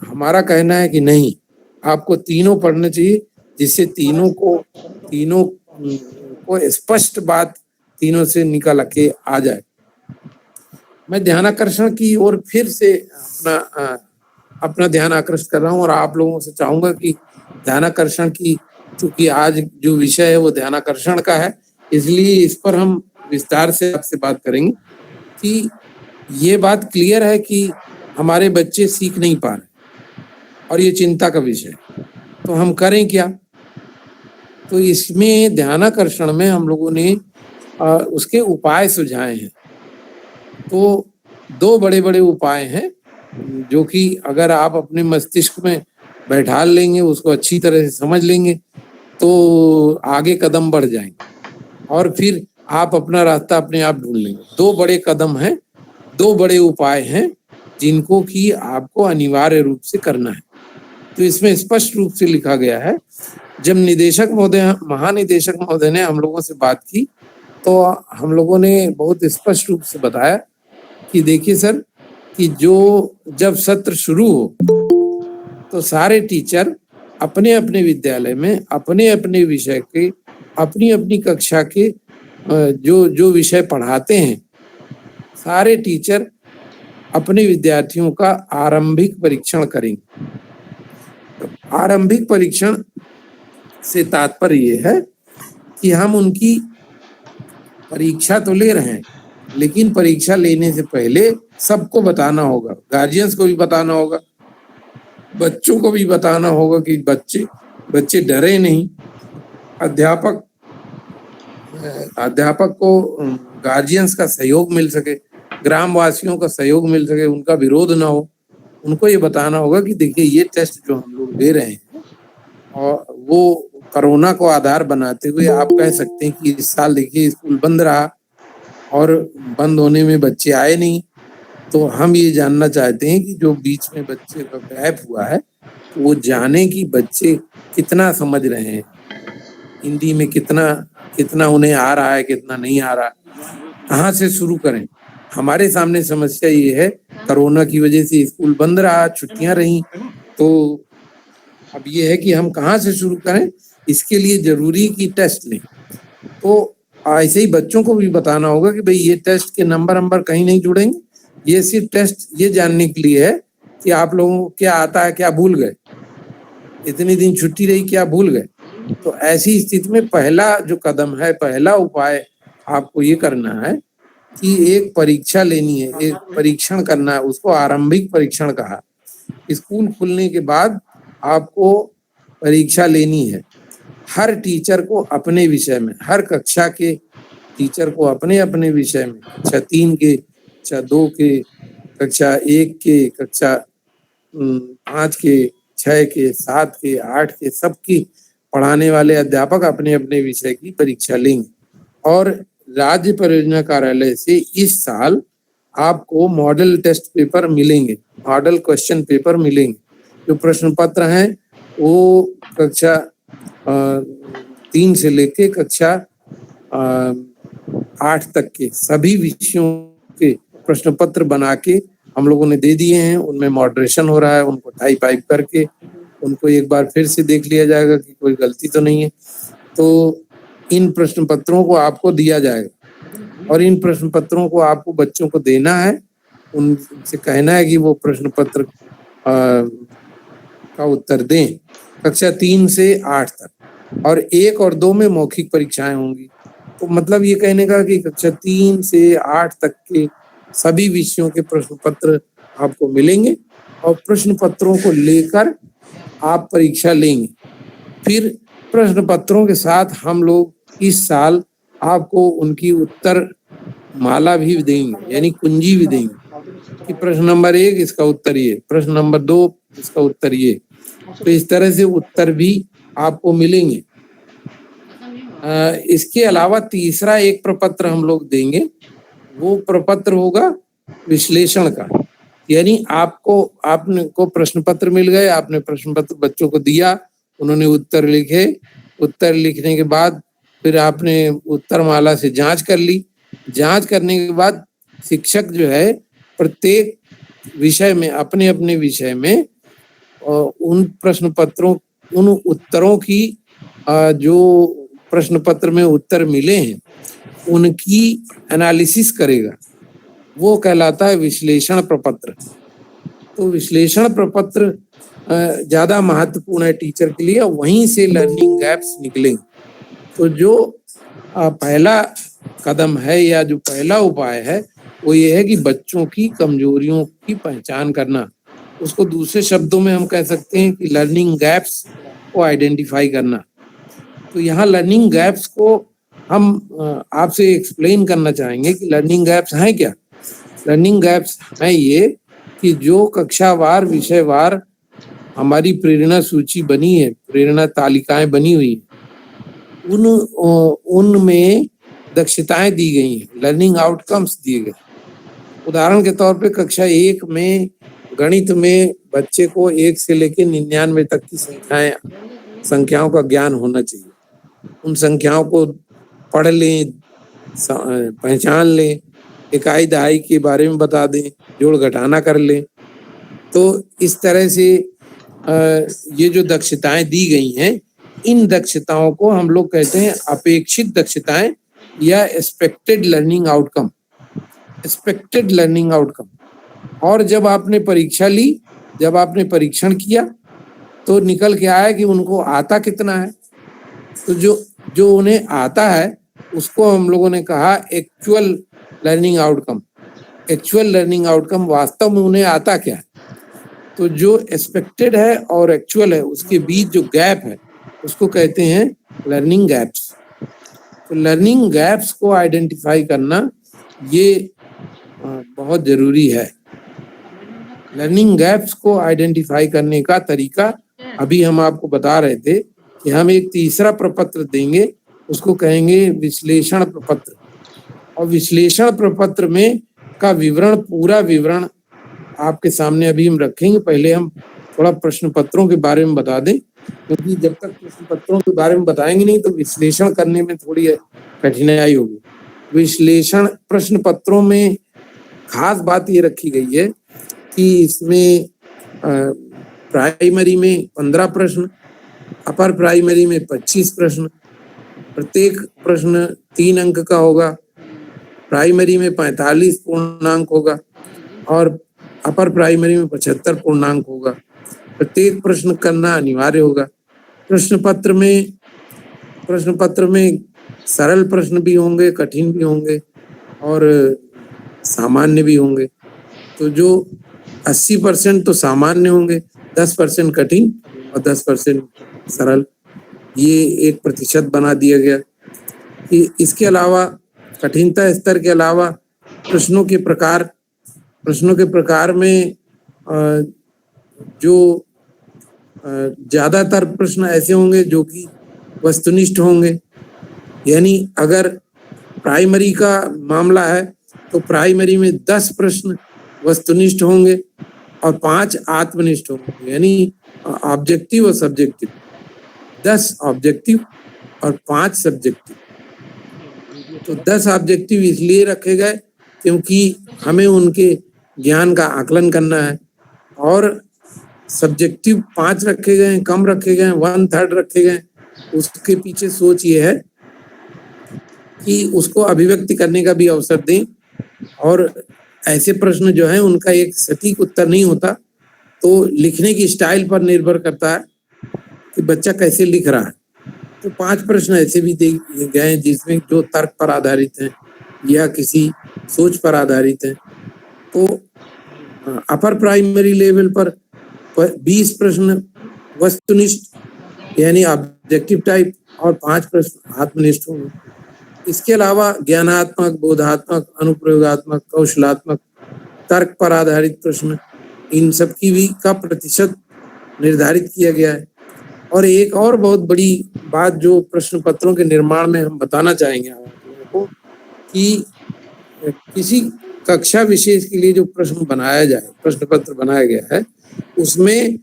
हमारा कहना है कि नहीं, आपको तीनों पढ़ना चाहिए, जिससे तीनों को स्पष्ट बात तीनों से निकल के आ जाए। मैं ध्यानाकर्षण की ओर फिर से अपना ध्यान आकर्षित कर रहा हूँ और आप लोगों से चाहूंगा कि ध्यानाकर्षण की, चूंकि आज जो विषय है वो ध्यानाकर्षण का है, इसलिए इस पर हम विस्तार से आपसे बात करेंगे कि ये बात क्लियर है कि हमारे बच्चे सीख नहीं पा रहे और ये चिंता का विषय है, तो हम करें क्या। तो इसमें ध्यानाकर्षण में हम लोगों ने उसके उपाय सुझाए हैं। तो दो बड़े बड़े उपाय हैं जो कि अगर आप अपने मस्तिष्क में बैठा लेंगे, उसको अच्छी तरह से समझ लेंगे, तो आगे कदम बढ़ जाएंगे और फिर आप अपना रास्ता अपने आप ढूंढ लेंगे। दो बड़े कदम हैं, दो बड़े उपाय हैं जिनको कि आपको अनिवार्य रूप से करना है। तो इसमें स्पष्ट रूप से लिखा गया है। जब महानिदेशक महोदय ने हम लोगों से बात की तो हम लोगों ने बहुत स्पष्ट रूप से बताया कि देखिए सर, कि जब सत्र शुरू हो तो सारे टीचर अपने अपने विद्यालय में अपने अपने विषय के, अपनी अपनी कक्षा के जो विषय पढ़ाते हैं, सारे टीचर अपने विद्यार्थियों का आरंभिक परीक्षण करेंगे। तो आरंभिक परीक्षण से तात्पर्य ये है कि हम उनकी परीक्षा तो ले रहे हैं, लेकिन परीक्षा लेने से पहले सबको बताना होगा, गार्जियंस को भी बताना होगा, बच्चों को भी बताना होगा कि बच्चे डरे नहीं। अध्यापक को गार्जियंस का सहयोग मिल सके, ग्रामवासियों का सहयोग मिल सके, उनका विरोध ना हो। उनको ये बताना होगा कि देखिए ये टेस्ट जो हम लोग दे रहे हैं और वो कोरोना को आधार बनाते हुए आप कह सकते हैं कि इस साल देखिए स्कूल बंद रहा और बंद होने में बच्चे आए नहीं। तो हम ये जानना चाहते हैं कि जो बीच में बच्चे का गैप हुआ है तो वो जाने कि बच्चे कितना समझ रहे हैं, हिंदी में कितना कितना उन्हें आ रहा है, कितना नहीं आ रहा, कहाँ से शुरू करें। हमारे सामने समस्या ये है, कोरोना की वजह से स्कूल बंद रहा, छुट्टियां रही, तो अब ये है कि हम कहाँ से शुरू करें। इसके लिए जरूरी कि टेस्ट लें। तो ऐसे ही बच्चों को भी बताना होगा कि भाई ये टेस्ट के नंबर कहीं नहीं जुड़ेंगे, ये सिर्फ टेस्ट ये जानने के लिए है कि आप लोगों को क्या आता है, क्या भूल गए, इतनी दिन छुट्टी रही, क्या भूल गए। तो ऐसी स्थिति में पहला जो कदम है, पहला उपाय आपको ये करना है कि एक परीक्षा लेनी है, एक परीक्षण करना है, उसको आरंभिक परीक्षण कहा। स्कूल खुलने के बाद आपको परीक्षा लेनी है। हर टीचर को अपने विषय में, हर कक्षा के टीचर को अपने अपने विषय में, कक्षा 3 के, कक्षा 2 के, कक्षा 1 के, कक्षा 5 के, 6 के, 7 के, 8 के, सबकी पढ़ाने वाले अध्यापक अपने अपने विषय की परीक्षा लेंगे। और राज्य परियोजना कार्यालय से इस साल आपको मॉडल टेस्ट पेपर मिलेंगे, मॉडल क्वेश्चन पेपर मिलेंगे। जो प्रश्न पत्र हैं वो कक्षा 3 से लेके कक्षा 8 तक के सभी विषयों के प्रश्न पत्र बना के हम लोगों ने दे दिए हैं। उनमें मॉडरेशन हो रहा है, उनको टाइप करके उनको एक बार फिर से देख लिया जाएगा कि कोई गलती तो नहीं है। तो इन प्रश्न पत्रों को आपको दिया जाएगा और इन प्रश्न पत्रों को आपको बच्चों को देना है। उनसे कहना है कि वो प्रश्न पत्र का उत्तर दें कक्षा 3 से 8 तक, और 1 और 2 में मौखिक परीक्षाएं होंगी। तो मतलब ये कहने का कि कक्षा 3 से 8 तक के सभी विषयों के प्रश्न पत्र आपको मिलेंगे और प्रश्न पत्रों को लेकर आप परीक्षा लेंगे। फिर प्रश्न पत्रों के साथ हम लोग इस साल आपको उनकी उत्तर माला भी देंगे, यानी कुंजी भी देंगे कि प्रश्न नंबर 1 इसका उत्तर ये, प्रश्न नंबर 2 इसका उत्तर ये। तो इस तरह से उत्तर भी आपको मिलेंगे। इसके अलावा तीसरा एक प्रपत्र हम लोग देंगे, वो प्रपत्र होगा विश्लेषण का। यानी आपने को प्रश्न पत्र मिल गए, आपने प्रश्न पत्र बच्चों को दिया, उन्होंने उत्तर लिखे, उत्तर लिखने के बाद फिर आपने उत्तर माला से जांच कर ली। जांच करने के बाद शिक्षक जो है प्रत्येक विषय में, अपने अपने विषय में उन प्रश्न पत्रों, उन उत्तरों की जो प्रश्न पत्र में उत्तर मिले हैं उनकी एनालिसिस करेगा। वो कहलाता है विश्लेषण प्रपत्र। तो विश्लेषण प्रपत्र ज्यादा महत्वपूर्ण है टीचर के लिए, वहीं से लर्निंग गैप्स निकलेंगे। तो जो पहला कदम है या जो पहला उपाय है वो ये है कि बच्चों की कमजोरियों की पहचान करना। उसको दूसरे शब्दों में हम कह सकते हैं कि लर्निंग गैप्स को आइडेंटिफाई करना। तो यहाँ लर्निंग गैप्स को हम आपसे एक्सप्लेन करना चाहेंगे कि लर्निंग गैप्स हैं क्या। लर्निंग गैप्स हैं ये कि जो कक्षावार, विषयवार हमारी प्रेरणा सूची बनी है, प्रेरणा तालिकाएं बनी हुई है, उनमें दक्षताएं दी गई हैं, लर्निंग आउटकम्स दिए गए। उदाहरण के तौर पे कक्षा 1 में गणित में बच्चे को 1 से लेकर 99 तक की संख्याओं का ज्ञान होना चाहिए। उन संख्याओं को पढ़ लें, पहचान लें, इकाई दहाई के बारे में बता दें, जोड़ घटाना कर लें। तो इस तरह से ये जो दक्षताएं दी गई हैं, इन दक्षताओं को हम लोग कहते हैं अपेक्षित दक्षताएं या expected learning outcome. Expected learning outcome. और जब आपने परीक्षा ली, जब आपने परीक्षण किया तो निकल के आया कि उनको आता कितना है। तो जो उन्हें आता है उसको हम लोगों ने कहा actual learning outcome. Actual learning outcome, वास्तव में उन्हें आता क्या है। तो जो एक्सपेक्टेड है और एक्चुअल है उसके बीच जो गैप है उसको कहते हैं लर्निंग गैप्स। तो लर्निंग गैप्स को आइडेंटिफाई करना ये बहुत जरूरी है। लर्निंग गैप्स को आइडेंटिफाई करने का तरीका अभी हम आपको बता रहे थे कि हम एक तीसरा प्रपत्र देंगे, उसको कहेंगे विश्लेषण प्रपत्र। और विश्लेषण प्रपत्र में का विवरण, पूरा विवरण आपके सामने अभी हम रखेंगे। पहले हम थोड़ा प्रश्न पत्रों के बारे में बता दें, क्योंकि जब तक प्रश्न पत्रों के बारे में बताएंगे नहीं तो विश्लेषण करने में थोड़ी कठिनाई होगी। विश्लेषण प्रश्न पत्रों में खास बात ये रखी गई है कि इसमें प्राइमरी में 15 प्रश्न, अपर प्राइमरी में 25 प्रश्न, प्रत्येक प्रश्न 3 अंक का होगा, प्राइमरी में 45 पूर्णांक होगा और अपर प्राइमरी में 75 पूर्णांक होगा। प्रत्येक प्रश्न करना अनिवार्य होगा। प्रश्न पत्र में सरल प्रश्न भी होंगे, कठिन भी होंगे और सामान्य भी होंगे। तो जो 80% तो सामान्य होंगे, 10% कठिन और 10% सरल, ये एक प्रतिशत बना दिया गया। कि इसके अलावा कठिनता स्तर के अलावा प्रश्नों के प्रकार में जो ज्यादातर प्रश्न ऐसे होंगे जो कि वस्तुनिष्ठ होंगे। यानी अगर प्राइमरी का मामला है तो प्राइमरी में 10 प्रश्न वस्तुनिष्ठ होंगे और 5 आत्मनिष्ठ होंगे, यानी ऑब्जेक्टिव और सब्जेक्टिव। 10 ऑब्जेक्टिव और 5 सब्जेक्टिव। तो 10 ऑब्जेक्टिव इसलिए रखे गए क्योंकि हमें उनके ज्ञान का आकलन करना है, और सब्जेक्टिव 5 रखे गए हैं, कम रखे गए हैं, 1/3 रखे गए। उसके पीछे सोच ये है कि उसको अभिव्यक्ति करने का भी अवसर दें, और ऐसे प्रश्न जो हैं उनका एक सटीक उत्तर नहीं होता, तो लिखने की स्टाइल पर निर्भर करता है कि बच्चा कैसे लिख रहा है। तो 5 प्रश्न ऐसे भी दिए गए जिसमें जो तर्क पर आधारित हैं या किसी सोच पर आधारित हैं। तो अपर प्राइमरी लेवल पर 20 प्रश्न वस्तुनिष्ठ यानी ऑब्जेक्टिव टाइप और 5 प्रश्न आत्मनिष्ठ होंगे। इसके अलावा ज्ञानात्मक, बोधात्मक, अनुप्रयोगात्मक, कौशलात्मक, तर्क पर आधारित प्रश्न, इन सब की भी का प्रतिशत निर्धारित किया गया है। और एक और बहुत बड़ी बात जो प्रश्न पत्रों के निर्माण में हम बताना चाहेंगे आप लोगों को, कि किसी कक्षा विशेष के लिए जो प्रश्न बनाया जाए, प्रश्न पत्र बनाया गया है, उसमें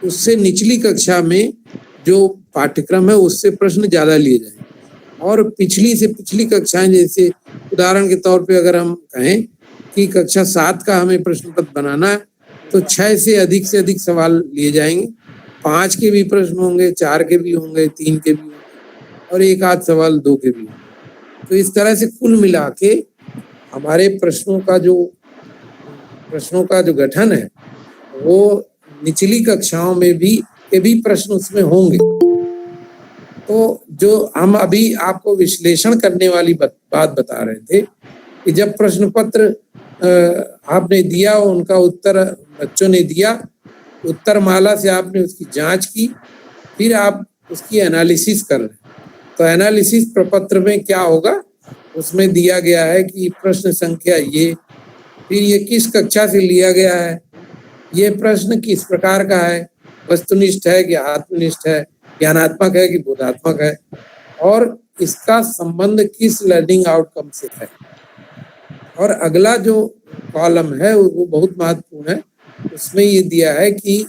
उससे निचली कक्षा में जो पाठ्यक्रम है उससे प्रश्न ज्यादा लिए जाए, और पिछली से पिछली कक्षाएं, जैसे उदाहरण के तौर पे अगर हम कहें कि कक्षा 7 का हमें प्रश्न पत्र बनाना है तो 6 से अधिक सवाल लिए जाएंगे। 5 के भी प्रश्न होंगे, 4 के भी होंगे, 3 के भी होंगे और 1 आध सवाल 2 के भी होंगे। तो इस तरह से कुल मिला के हमारे प्रश्नों का जो गठन है वो निचली कक्षाओं में भी प्रश्न उसमें होंगे। तो जो हम अभी आपको विश्लेषण करने वाली बात बता रहे थे कि जब प्रश्न पत्र आपने दिया, उनका उत्तर बच्चों ने दिया, उत्तर माला से आपने उसकी जांच की, फिर आप उसकी एनालिसिस कर रहे हैं। तो एनालिसिस प्रपत्र में क्या होगा, उसमें दिया गया है कि प्रश्न संख्या ये, फिर ये किस कक्षा से लिया गया है, ये प्रश्न किस प्रकार का है, वस्तुनिष्ठ है कि आत्मनिष्ठ है, ज्ञानात्मक है कि बोधात्मक है, और इसका संबंध किस लर्निंग आउटकम से है। और अगला जो कॉलम है वो बहुत महत्वपूर्ण है। उसमें ये दिया है कि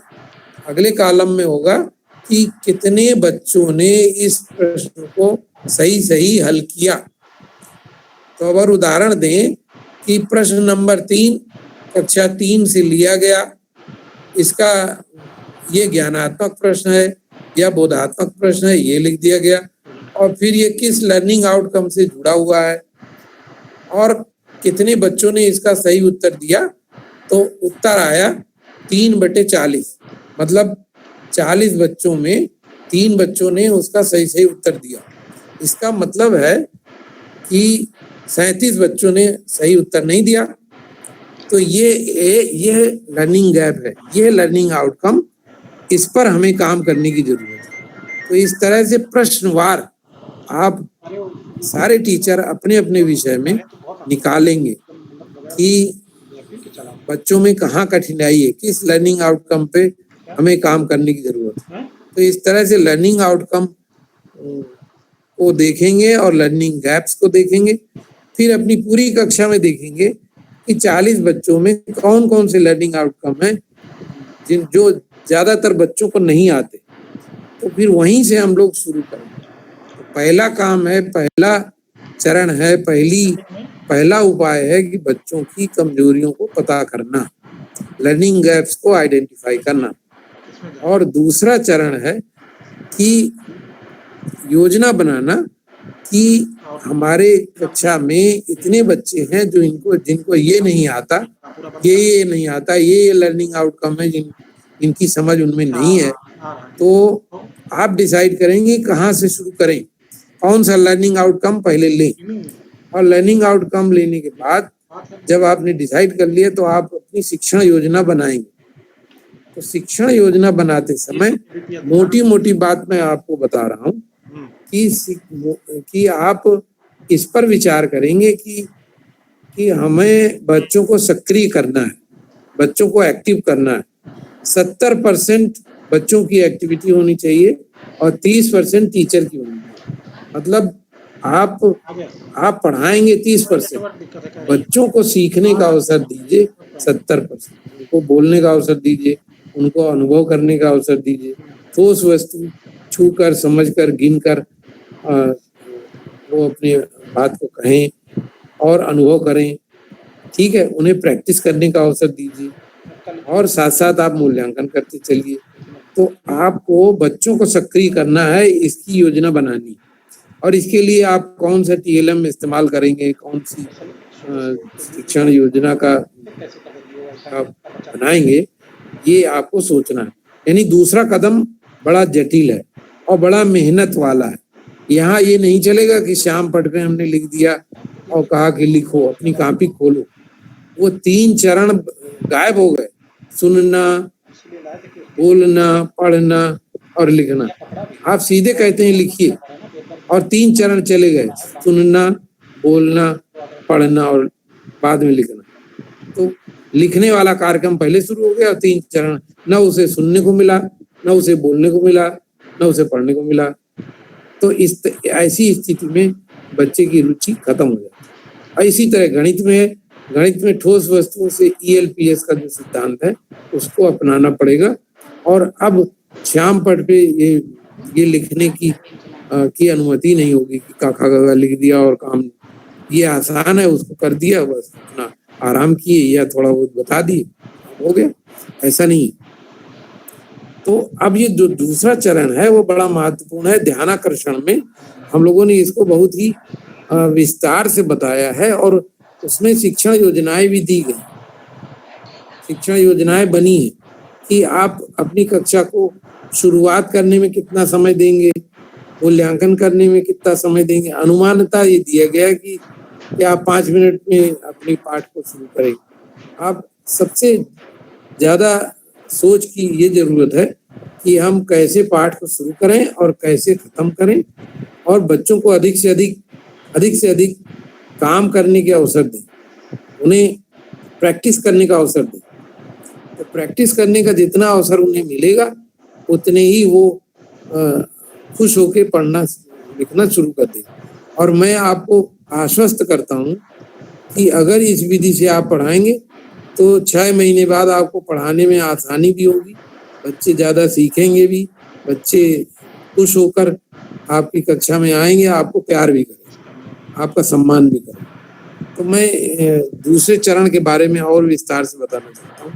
अगले कॉलम में होगा कि कितने बच्चों ने इस प्रश्न को सही हल किया। तो अगर उदाहरण दें कि प्रश्न नंबर 3 कक्षा 3 से लिया गया, इसका ये ज्ञानात्मक प्रश्न है या बोधात्मक प्रश्न है, ये लिख दिया गया, और फिर ये किस लर्निंग आउटकम से जुड़ा हुआ है और कितने बच्चों ने इसका सही उत्तर दिया। तो उत्तर आया 3/40, मतलब 40 बच्चों में 3 बच्चों ने उसका सही उत्तर दिया। इसका मतलब है कि 37 बच्चों ने सही उत्तर नहीं दिया। तो ये लर्निंग गैप है, ये लर्निंग आउटकम, इस पर हमें काम करने की जरूरत है। तो इस तरह से प्रश्नवार आप सारे टीचर अपने अपने विषय में निकालेंगे कि बच्चों में कहाँ कठिनाई है, किस लर्निंग आउटकम पे हमें काम करने की जरूरत है। तो इस तरह से लर्निंग आउटकम को देखेंगे और लर्निंग गैप्स को देखेंगे। फिर अपनी पूरी कक्षा में देखेंगे कि 40 बच्चों में कौन कौन से लर्निंग आउटकम है जो ज्यादातर बच्चों को नहीं आते, तो फिर वहीं से हम लोग शुरू करेंगे। तो पहला काम है, पहला चरण है, पहला उपाय है कि बच्चों की कमजोरियों को पता करना, लर्निंग गैप्स को आइडेंटिफाई करना। और दूसरा चरण है कि योजना बनाना कि हमारे कक्षा में इतने बच्चे हैं जो जिनको ये नहीं आता, ये नहीं आता, ये लर्निंग आउटकम है इनकी समझ उनमें नहीं है। तो आप डिसाइड करेंगे कहाँ से शुरू करें, कौन सा लर्निंग आउटकम पहले लें। और लर्निंग आउटकम लेने के बाद जब आपने डिसाइड कर लिया तो आप अपनी शिक्षण योजना बनाएंगे। तो शिक्षण योजना बनाते समय मोटी मोटी बात मैं आपको बता रहा हूँ कि आप इस पर विचार करेंगे कि हमें बच्चों को सक्रिय करना है, बच्चों को एक्टिव करना है। 70% बच्चों की एक्टिविटी होनी चाहिए और 30% टीचर की होनी चाहिए। मतलब आप पढ़ाएंगे 30%, बच्चों को सीखने का अवसर दीजिए 70%, उनको बोलने का अवसर दीजिए, उनको अनुभव करने का अवसर दीजिए, ठोस वस्तु छू कर, समझ कर, गिन कर वो अपनी बात को कहें और अनुभव करें। ठीक है, उन्हें प्रैक्टिस करने का अवसर दीजिए और साथ साथ आप मूल्यांकन करते चलिए। तो आपको बच्चों को सक्रिय करना है, इसकी योजना बनानी। और इसके लिए आप कौन सा TLM इस्तेमाल करेंगे, कौन सी शिक्षण योजना का बनाएंगे, ये आपको सोचना है। यानी दूसरा कदम बड़ा जटिल है और बड़ा मेहनत वाला है। यहाँ ये नहीं चलेगा कि शाम पढ़ पे हमने लिख दिया और कहा कि लिखो, अपनी कॉपी खोलो। वो 3 चरण गायब हो गए, सुनना, बोलना, पढ़ना और लिखना। आप सीधे कहते हैं लिखिए और 3 चरण चले गए, सुनना, बोलना, पढ़ना और बाद में लिखना। तो लिखने वाला कार्यक्रम पहले शुरू हो गया और 3 चरण, न उसे सुनने को मिला, न उसे बोलने को मिला, न उसे पढ़ने को मिला। तो ऐसी स्थिति में बच्चे की रुचि खत्म हो जाती है। और इसी तरह गणित में ठोस वस्तुओं से ELPS का जो सिद्धांत है उसको अपनाना पड़ेगा। और अब शाम पढ़ पे ये लिखने की अनुमति नहीं होगी कि काका काका लिख दिया और काम, ये आसान है, उसको कर दिया, बस अपना आराम किए या थोड़ा बहुत बता दिए, हो गया। ऐसा नहीं। तो अब ये जो दूसरा चरण है वो बड़ा महत्वपूर्ण है। ध्यानाकर्षण में हम लोगों ने इसको बहुत ही विस्तार से बताया है और उसमें शिक्षण योजनाएं भी दी गई, शिक्षण योजनाएं बनी है कि आप अपनी कक्षा को शुरुआत करने में कितना समय देंगे, मूल्यांकन करने में कितना समय देंगे। अनुमानतः ये दिया गया कि आप 5 मिनट में अपनी पाठ को शुरू करेंगे। आप सबसे ज्यादा सोच की ये जरूरत है कि हम कैसे पाठ को शुरू करें और कैसे खत्म करें और बच्चों को अधिक से अधिक काम करने के अवसर दें, उन्हें प्रैक्टिस करने का अवसर दें। तो प्रैक्टिस करने का जितना अवसर उन्हें मिलेगा उतने ही वो खुश होकर पढ़ना लिखना शुरू कर दें। और मैं आपको आश्वस्त करता हूँ कि अगर इस विधि से आप पढ़ाएंगे तो 6 महीने बाद आपको पढ़ाने में आसानी भी होगी, बच्चे ज़्यादा सीखेंगे भी, बच्चे खुश होकर आपकी कक्षा में आएंगे, आपको प्यार भी करेंगे, आपका सम्मान भी करेंगे। तो मैं दूसरे चरण के बारे में और विस्तार से बताना चाहता हूँ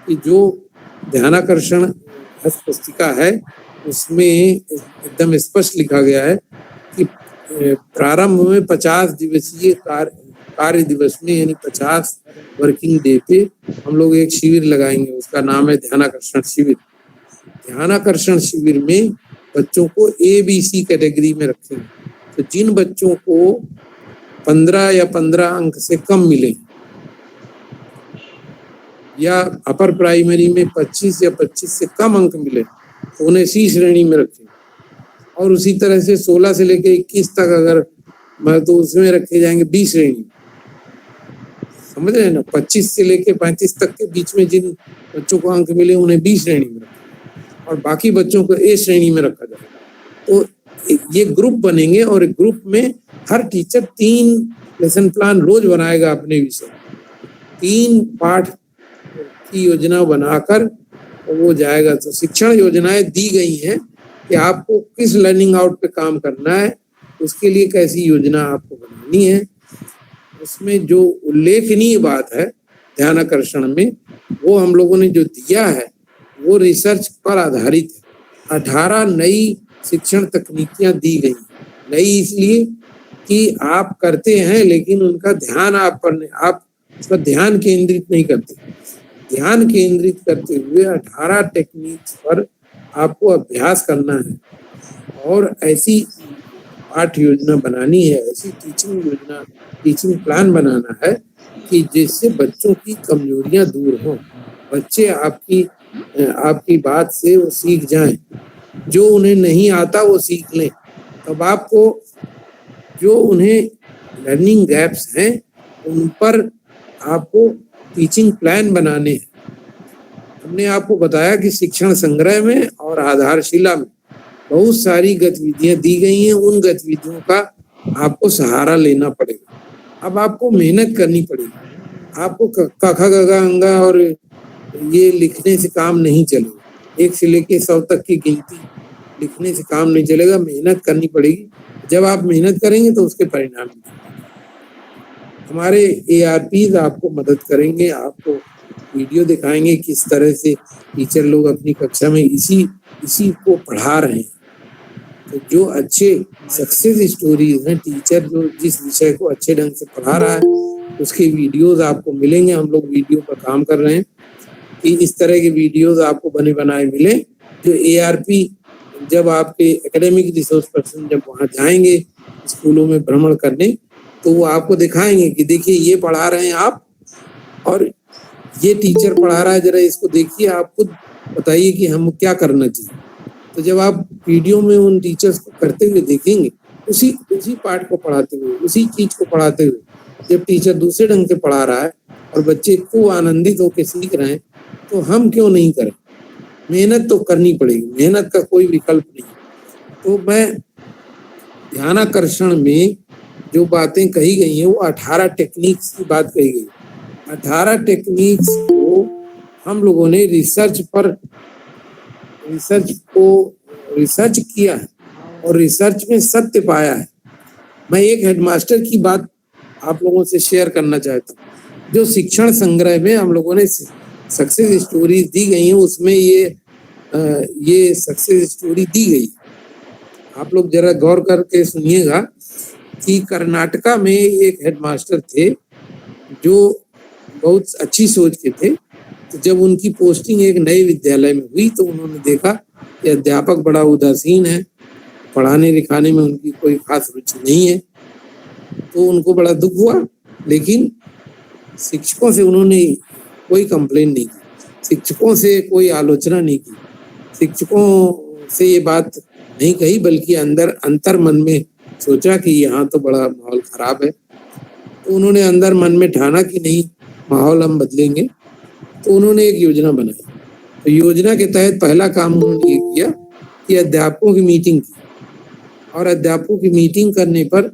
कि जो ध्यानाकर्षण पुस्तिका है उसमें एकदम स्पष्ट लिखा गया है कि प्रारंभ में 50 दिवसीय कार्य दिवस में यानी 50 वर्किंग डे पे हम लोग एक शिविर लगाएंगे, उसका नाम है ध्यानाकर्षण शिविर। ध्यानाकर्षण शिविर में बच्चों को ABC कैटेगरी में रखेंगे। तो जिन बच्चों को 15 या 15 अंक से कम मिले या अपर प्राइमरी में 25 या 25 से कम अंक मिले तो उन्हें C श्रेणी में रखेंगे। और उसी तरह से 16 से लेकर 21 तक अगर तो उसमें रखे जाएंगे B श्रेणी। समझ रहे हैं ना, 25 से लेकर 35 तक के बीच में जिन बच्चों को अंक मिले उन्हें B श्रेणी में रखेंगे। और बाकी बच्चों को ए श्रेणी में रखा जाएगा। तो ये ग्रुप बनेंगे और ग्रुप में हर टीचर 3 लेसन प्लान रोज बनाएगा अपने विषय, 3 पाठ की योजना बनाकर वो जाएगा। तो शिक्षण योजनाएं दी गई हैं कि आपको किस लर्निंग आउट पे काम करना है, उसके लिए कैसी योजना आपको बनानी है। उसमें जो उल्लेखनीय बात है ध्यान आकर्षण में, वो हम लोगों ने जो दिया है वो रिसर्च पर आधारित है। 18 नई शिक्षण तकनीकियां दी गई, नई इसलिए कि आप करते हैं लेकिन उनका ध्यान आप उस पर ध्यान केंद्रित नहीं करते। ध्यान केंद्रित करते हुए 18 टेक्निक्स पर आपको अभ्यास करना है और ऐसी पाठ योजना बनानी है, ऐसी टीचिंग योजना, टीचिंग प्लान बनाना है कि जिससे बच्चों की कमजोरियां दूर हों, बच्चे आपकी बात से वो सीख जाएं, जो उन्हें नहीं आता वो सीख लें। तब आपको जो उन्हें लर्निंग गैप्स हैं उन पर आपको टीचिंग प्लान बनाने हैं। हमने आपको बताया कि शिक्षण संग्रह में और आधारशिला में बहुत सारी गतिविधियां दी गई हैं, उन गतिविधियों का आपको सहारा लेना पड़ेगा। अब आपको मेहनत करनी पड़ेगी। आपको क ख ग घ अंगा और ये लिखने से काम नहीं चलेगा, 1 से लेके 100 तक की गिनती लिखने से काम नहीं चलेगा, मेहनत करनी पड़ेगी। जब आप मेहनत करेंगे तो उसके परिणाम मिलेंगे। हमारे ARPs आपको मदद करेंगे, आपको वीडियो दिखाएंगे किस तरह से टीचर लोग अपनी कक्षा में इसी को पढ़ा रहे हैं। तो जो अच्छे सक्सेस स्टोरीज हैं, टीचर जो जिस विषय को अच्छे ढंग से पढ़ा रहा है उसके वीडियोस आपको मिलेंगे। हम लोग वीडियो पर काम कर रहे हैं कि इस तरह के वीडियोस आपको बने बनाए मिले। जो ARP जब आपके एकेडमिक रिसोर्स पर्सन जब वहाँ जाएंगे स्कूलों में भ्रमण करने, तो वो आपको दिखाएंगे कि देखिए ये पढ़ा रहे हैं आप और ये टीचर पढ़ा रहा है, जरा इसको देखिए, आप खुद बताइए कि हम क्या करना चाहिए। तो जब आप वीडियो में उन टीचर्स को करते हुए देखेंगे, उसी पाठ को पढ़ाते हुए, उसी चीज को पढ़ाते हुए, जब टीचर दूसरे ढंग से पढ़ा रहा है और बच्चे खूब आनंदित होकर सीख रहे हैं, तो हम क्यों नहीं करें। मेहनत तो करनी पड़ेगी, मेहनत का कोई विकल्प नहीं। तो मैं ध्यानाकर्षण में जो बातें कही गई हैं वो 18 टेक्निक्स की बात कही गई। 18 टेक्निक्स को हम लोगों ने रिसर्च किया है और रिसर्च में सत्य पाया है। मैं एक हेडमास्टर की बात आप लोगों से शेयर करना चाहता हूँ। जो शिक्षण संग्रह में हम लोगों ने सक्सेस स्टोरीज दी गई हैं, उसमें ये सक्सेस स्टोरी दी गई। आप लोग जरा गौर करके सुनिएगा कि कर्नाटका में एक हेडमास्टर थे जो बहुत अच्छी सोच के थे। तो जब उनकी पोस्टिंग एक नए विद्यालय में हुई तो उन्होंने देखा कि अध्यापक बड़ा उदासीन है, पढ़ाने लिखाने में उनकी कोई खास रुचि नहीं है। तो उनको बड़ा दुख हुआ, लेकिन शिक्षकों से उन्होंने कोई कंप्लेन नहीं की, शिक्षकों से कोई आलोचना नहीं की, शिक्षकों से ये बात नहीं कही, बल्कि अंतर मन में सोचा कि यहाँ तो बड़ा माहौल खराब है। तो उन्होंने अंदर मन में ठाना कि नहीं, माहौल हम बदलेंगे। तो उन्होंने एक योजना बनाई। तो योजना के तहत पहला काम उन्होंने ये किया कि अध्यापकों की मीटिंग की, और अध्यापकों की मीटिंग करने पर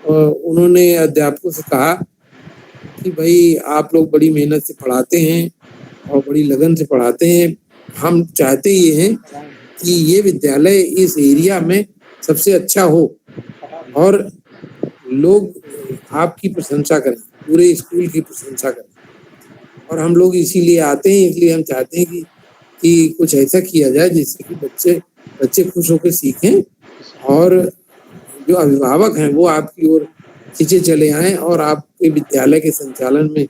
उन्होंने अध्यापकों से कहा कि भाई आप लोग बड़ी मेहनत से पढ़ाते हैं और बड़ी लगन से पढ़ाते हैं, हम चाहते ये हैं कि ये विद्यालय इस एरिया में सबसे अच्छा हो और लोग आपकी प्रशंसा करें, पूरे स्कूल की प्रशंसा करें। और हम लोग इसीलिए आते हैं, इसलिए हम चाहते हैं कि कुछ ऐसा किया जाए जिससे कि बच्चे खुश होकर सीखें और जो अभिभावक हैं वो आपकी ओर खींचे चले आएं और आपके विद्यालय के संचालन में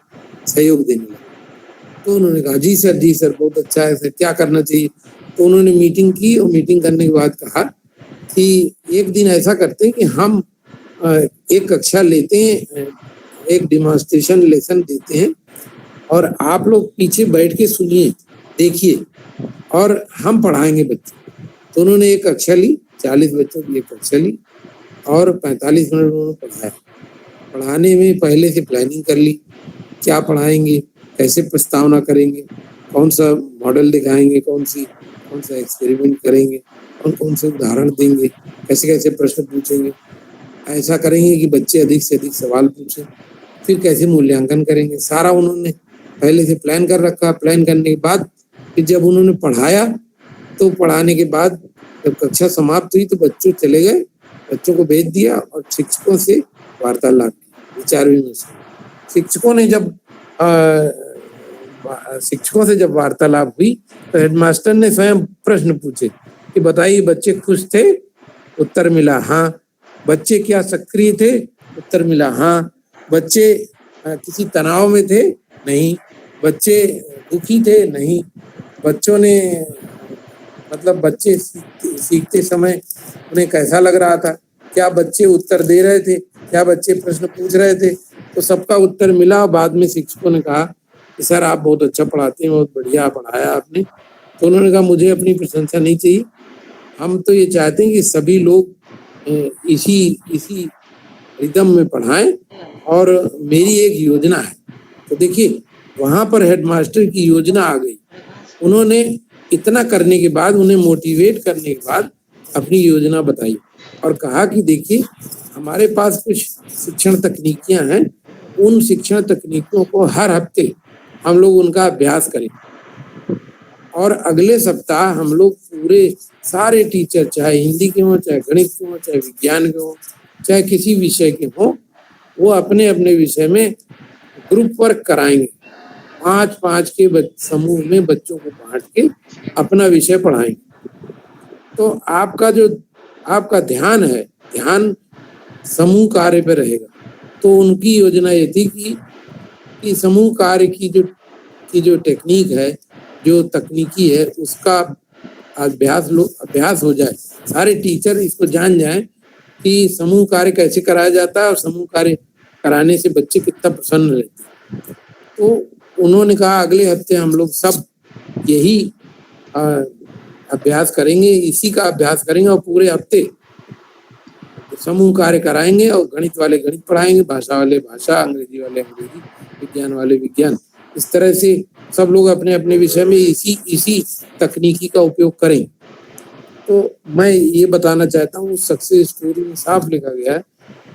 सहयोग देने लगे। तो उन्होंने कहा जी सर बहुत अच्छा है सर, क्या करना चाहिए। तो उन्होंने मीटिंग की और मीटिंग करने के बाद कहा कि एक दिन ऐसा करते हैं कि हम एक कक्षा लेते हैं, एक डेमोन्स्ट्रेशन लेसन देते हैं और आप लोग पीछे बैठ के सुनिए, देखिए, और हम पढ़ाएंगे बच्चे। तो उन्होंने एक कक्षा ली, 40 बच्चों की एक कक्षा ली और 45 मिनट उन्होंने पढ़ाया। पढ़ाने में पहले से प्लानिंग कर ली, क्या पढ़ाएंगे, कैसे प्रस्तावना करेंगे, कौन सा मॉडल दिखाएंगे, कौन सा एक्सपेरिमेंट करेंगे, कौन से उदाहरण देंगे, कैसे कैसे प्रश्न पूछेंगे। ऐसा करेंगे कि बच्चे अधिक से अधिक सवाल पूछें, फिर कैसे मूल्यांकन करेंगे, सारा उन्होंने पहले से प्लान कर रखा। प्लान करने के बाद फिर जब उन्होंने पढ़ाया, तो पढ़ाने के बाद जब कक्षा समाप्त हुई तो बच्चों चले गए, बच्चों को भेज दिया और शिक्षकों से वार्तालाप की, विचार विमर्श। शिक्षकों से जब वार्तालाप हुई तो हेडमास्टर ने स्वयं प्रश्न पूछे कि बताइए बच्चे खुश थे? उत्तर मिला हाँ। बच्चे क्या सक्रिय थे? उत्तर मिला हाँ। बच्चे किसी तनाव में थे? नहीं। बच्चे दुखी थे? नहीं। बच्चों ने मतलब बच्चे सीखते समय उन्हें कैसा लग रहा था? क्या बच्चे उत्तर दे रहे थे? क्या बच्चे प्रश्न पूछ रहे थे? तो सबका उत्तर मिला। बाद में शिक्षकों ने कहा कि सर आप बहुत अच्छा पढ़ाते हैं, बहुत बढ़िया पढ़ाया आपने। तो उन्होंने कहा मुझे अपनी प्रशंसा नहीं चाहिए, हम तो ये चाहते हैं कि सभी लोग इसी रिदम में पढ़ाएं, और मेरी एक योजना है। तो देखिए वहां पर हेडमास्टर की योजना आ गई। उन्होंने इतना करने के बाद, उन्हें मोटिवेट करने के बाद अपनी योजना बताई और कहा कि देखिए हमारे पास कुछ शिक्षण तकनीकियां हैं, उन शिक्षण तकनीकों को हर हफ्ते हम लोग उनका अभ्यास करें, और अगले सप्ताह हम लोग पूरे सारे टीचर, चाहे हिंदी के हों, चाहे गणित के हों, चाहे विज्ञान के हों, चाहे किसी विषय के हों, वो अपने अपने विषय में ग्रुप वर्क कराएंगे। 5-5 के समूह में बच्चों को बांट के अपना विषय पढ़ाएंगे। तो आपका ध्यान है, ध्यान समूह कार्य पे रहेगा। तो उनकी योजना ये थी कि समूह कार्य की जो टेक्निक है, जो तकनीकी है, उसका अभ्यास हो जाए, सारे टीचर इसको जान जाएं कि समूह कार्य कैसे कराया जाता है और समूह कार्य कराने से बच्चे कितना प्रसन्न रहते हैं। तो उन्होंने कहा अगले हफ्ते हम लोग सब यही अभ्यास करेंगे, इसी का अभ्यास करेंगे और पूरे हफ्ते समूह कार्य कराएंगे, और गणित वाले गणित पढ़ाएंगे, भाषा वाले भाषा, अंग्रेजी वाले अंग्रेजी, विज्ञान वाले विज्ञान। इस तरह से सब लोग अपने अपने विषय में इसी तकनीकी का उपयोग करें। तो मैं ये बताना चाहता हूँ, उस सक्सेस स्टोरी में साफ लिखा गया है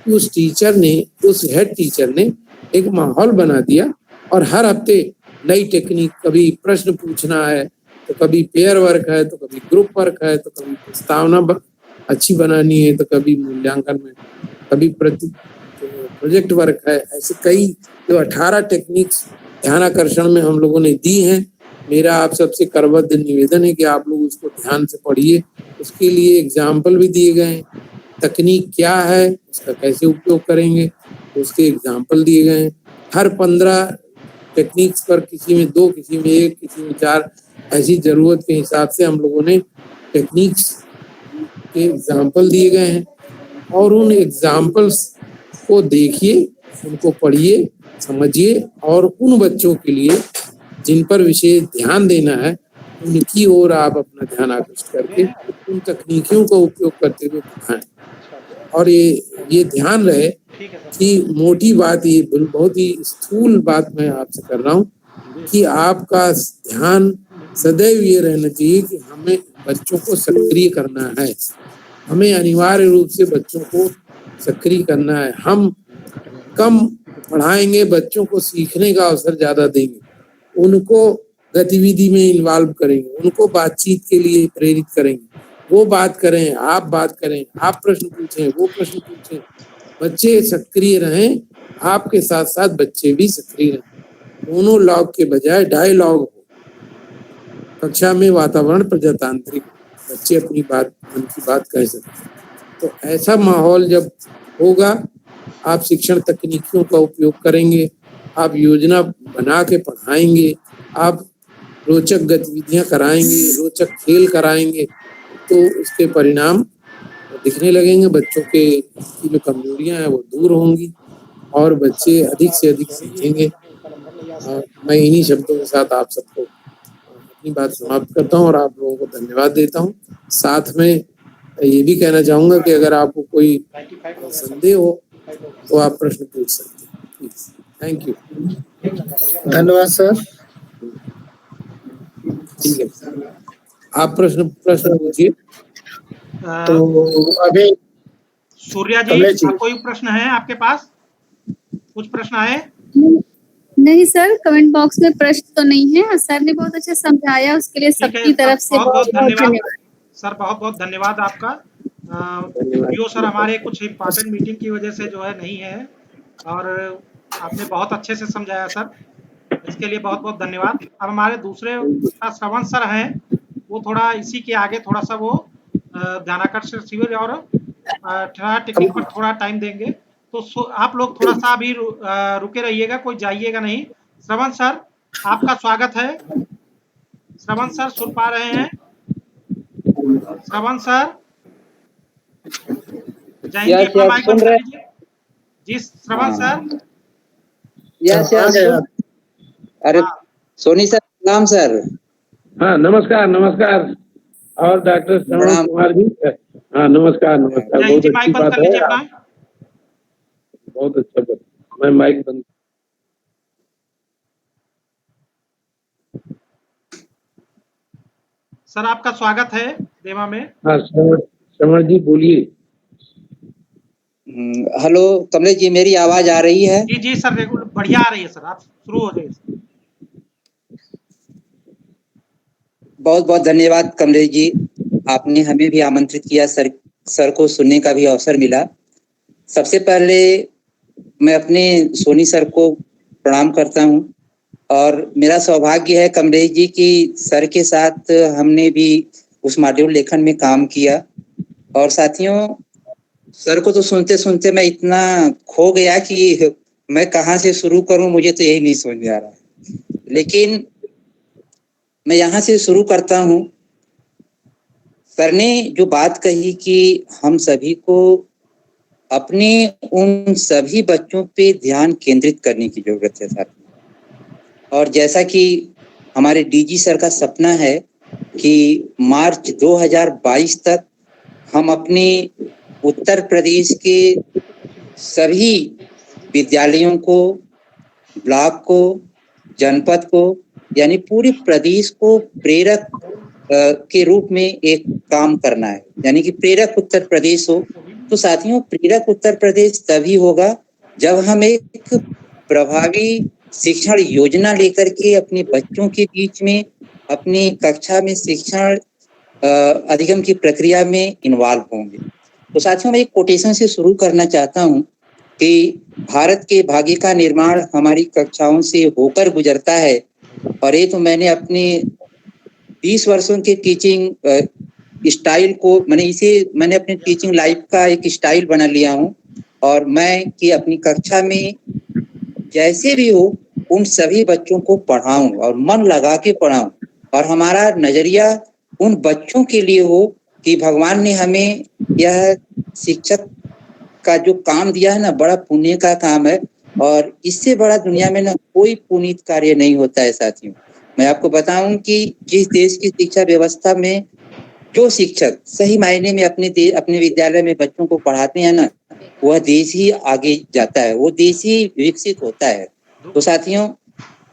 कि उस हेड टीचर ने एक माहौल बना दिया, और हर हफ्ते नई टेक्निक, कभी प्रश्न पूछना है तो कभी पेयर वर्क है, तो कभी ग्रुप वर्क है, तो कभी प्रस्तावना अच्छी बनानी है, तो कभी मूल्यांकन में, कभी प्रोजेक्ट वर्क है। ऐसे कई जो 18 टेक्निक्स ध्यानाकर्षण में हम लोगों ने दी हैं। मेरा आप सबसे करबद्ध निवेदन है कि आप लोग उसको ध्यान से पढ़िए। उसके लिए एग्जाम्पल भी दिए गए हैं, तकनीक क्या है, उसका कैसे उपयोग करेंगे, उसके एग्जाम्पल दिए गए हैं। हर 15 टेक्निक्स पर किसी में 2, किसी में 1, किसी में 4, ऐसी जरूरत के हिसाब से हम लोगों ने टेक्निक्स के एग्जाम्पल दिए गए हैं, और उन एग्जाम्पल्स को देखिए, उनको पढ़िए, समझिए, और उन बच्चों के लिए जिन पर विशेष ध्यान देना है, उनकी ओर आप अपना ध्यान आकर्षित करके उन तकनीकियों का उपयोग करते हुए पढ़ाएं। और ये ध्यान रहे कि मोटी बात, ये बहुत ही स्थूल बात मैं आपसे कर रहा हूँ कि आपका ध्यान सदैव ये रहना चाहिए कि हमें बच्चों को सक्रिय करना है। हमें अनिवार्य रूप से बच्चों को सक्रिय करना है। हम कम पढ़ाएंगे, बच्चों को सीखने का अवसर ज्यादा देंगे, उनको गतिविधि में इन्वॉल्व करेंगे, उनको बातचीत के लिए प्रेरित करेंगे। वो बात करें, आप बात करें, आप प्रश्न पूछें, वो प्रश्न पूछें, बच्चे सक्रिय रहें, आपके साथ साथ बच्चे भी सक्रिय रहें। मोनोलॉग के बजाय डायलॉग हो। कक्षा में वातावरण प्रजातांत्रिक, बच्चे अपनी बात, मन की बात कह सकते। तो ऐसा माहौल जब होगा, आप शिक्षण तकनीकियों का उपयोग करेंगे, आप योजना बना के पढ़ाएंगे, आप रोचक गतिविधियां कराएंगे, रोचक खेल कराएंगे, तो उसके परिणाम दिखने लगेंगे। बच्चों की जो कमजोरियां हैं वो दूर होंगी और बच्चे अधिक से अधिक सीखेंगे। मैं इन्हीं शब्दों के साथ आप सबको अपनी बात समाप्त करता हूँ और आप लोगों को धन्यवाद देता हूँ। साथ में ये भी कहना चाहूँगा कि अगर आपको कोई संदेह हो तो आप प्रश्न पूछ सकते हैं। Thank you. धन्यवाद सर। ठीक है, आप प्रश्न पूछिए। तो अभी सूर्या जी, कमलेश जी। कोई प्रश्न है आपके पास? कुछ प्रश्न आए? नहीं सर, कमेंट बॉक्स में प्रश्न तो नहीं है। सर ने बहुत अच्छा समझाया, उसके लिए सबकी तरफ से बहुत बहुत धन्यवाद सर। बहुत बहुत धन्यवाद आपका। वीडियो सर हमारे कुछ इम्पोर्टेंट मीटिंग की वजह से जो है नहीं है, और आपने बहुत अच्छे से समझाया सर, इसके लिए बहुत बहुत धन्यवाद। अब हमारे दूसरे श्रवण सर हैं, वो थोड़ा इसी के आगे थोड़ा सा वो ध्यानाकर्षण शिविर और टेक्निक पर थोड़ा टाइम देंगे। तो आप लोग थोड़ा सा अभी रुके रहिएगा, कोई जाइएगा नहीं। श्रवण सर, आपका स्वागत है। श्रवण सर सुन पा रहे हैं? श्रवण सर, जय हिंद, अपना माइक बंद कर लीजिए। जी श्रवण सर। यस अरे सोनी सर, प्रणाम सर। हाँ नमस्कार नमस्कार। और डॉक्टर श्रवण कुमार जी, हाँ नमस्कार नमस्कार। बहुत अच्छी बात है, बहुत अच्छा बात। मैं माइक बंद। सर आपका स्वागत है देवा में। हाँ श्रवण जी बोलिए। हेलो कमलेश जी, मेरी आवाज आ रही है? जी जी सर, बढ़िया आ रही है सर, आप शुरू हो जाइए। बहुत बहुत धन्यवाद कमलेश जी, आपने हमें भी आमंत्रित किया, सर को सुनने का भी अवसर मिला। सबसे पहले मैं अपने सोनी सर को प्रणाम करता हूं, और मेरा सौभाग्य है कमलेश जी कि सर के साथ हमने भी उस मॉड्यूल लेखन में काम किया। और साथियों, सर को तो सुनते सुनते मैं इतना खो गया कि मैं कहाँ से शुरू करूं, मुझे तो यही नहीं समझ में आ रहा है। लेकिन मैं यहाँ से शुरू करता हूँ। सर ने जो बात कही कि हम सभी को अपने उन सभी बच्चों पे ध्यान केंद्रित करने की जरूरत है सर। और जैसा कि हमारे डीजी सर का सपना है कि मार्च 2022 तक हम अपने उत्तर प्रदेश के सभी विद्यालयों को, ब्लॉक को, जनपद को, यानी पूरे प्रदेश को प्रेरक के रूप में एक काम करना है, यानी कि प्रेरक उत्तर प्रदेश हो। तो साथियों, प्रेरक उत्तर प्रदेश तभी होगा जब हम एक प्रभावी शिक्षण योजना लेकर के अपने बच्चों के बीच में, अपनी कक्षा में शिक्षण अधिगम की प्रक्रिया में इन्वॉल्व होंगे। तो साथियों, मैं एक कोटेशन से शुरू करना चाहता हूँ कि भारत के भाग्य का निर्माण हमारी कक्षाओं से होकर गुजरता है। और ये तो मैंने अपने 20 वर्षों के टीचिंग स्टाइल को, मैंने अपने टीचिंग लाइफ का एक स्टाइल बना लिया हूँ। और मैं कि अपनी कक्षा में जैसे भी हो उन सभी बच्चों को पढ़ाऊं और मन लगा के पढ़ाऊं, और हमारा नजरिया उन बच्चों के लिए हो कि भगवान ने हमें यह शिक्षक का जो काम दिया है ना, बड़ा पुण्य का काम है, और इससे बड़ा दुनिया में ना कोई पुनीत कार्य नहीं होता है साथियों। मैं आपको बताऊं कि जिस देश की शिक्षा व्यवस्था में जो शिक्षक सही मायने में अपने विद्यालय में बच्चों को पढ़ाते हैं ना, वह देश ही आगे जाता है, वो देश ही विकसित होता है। तो साथियों,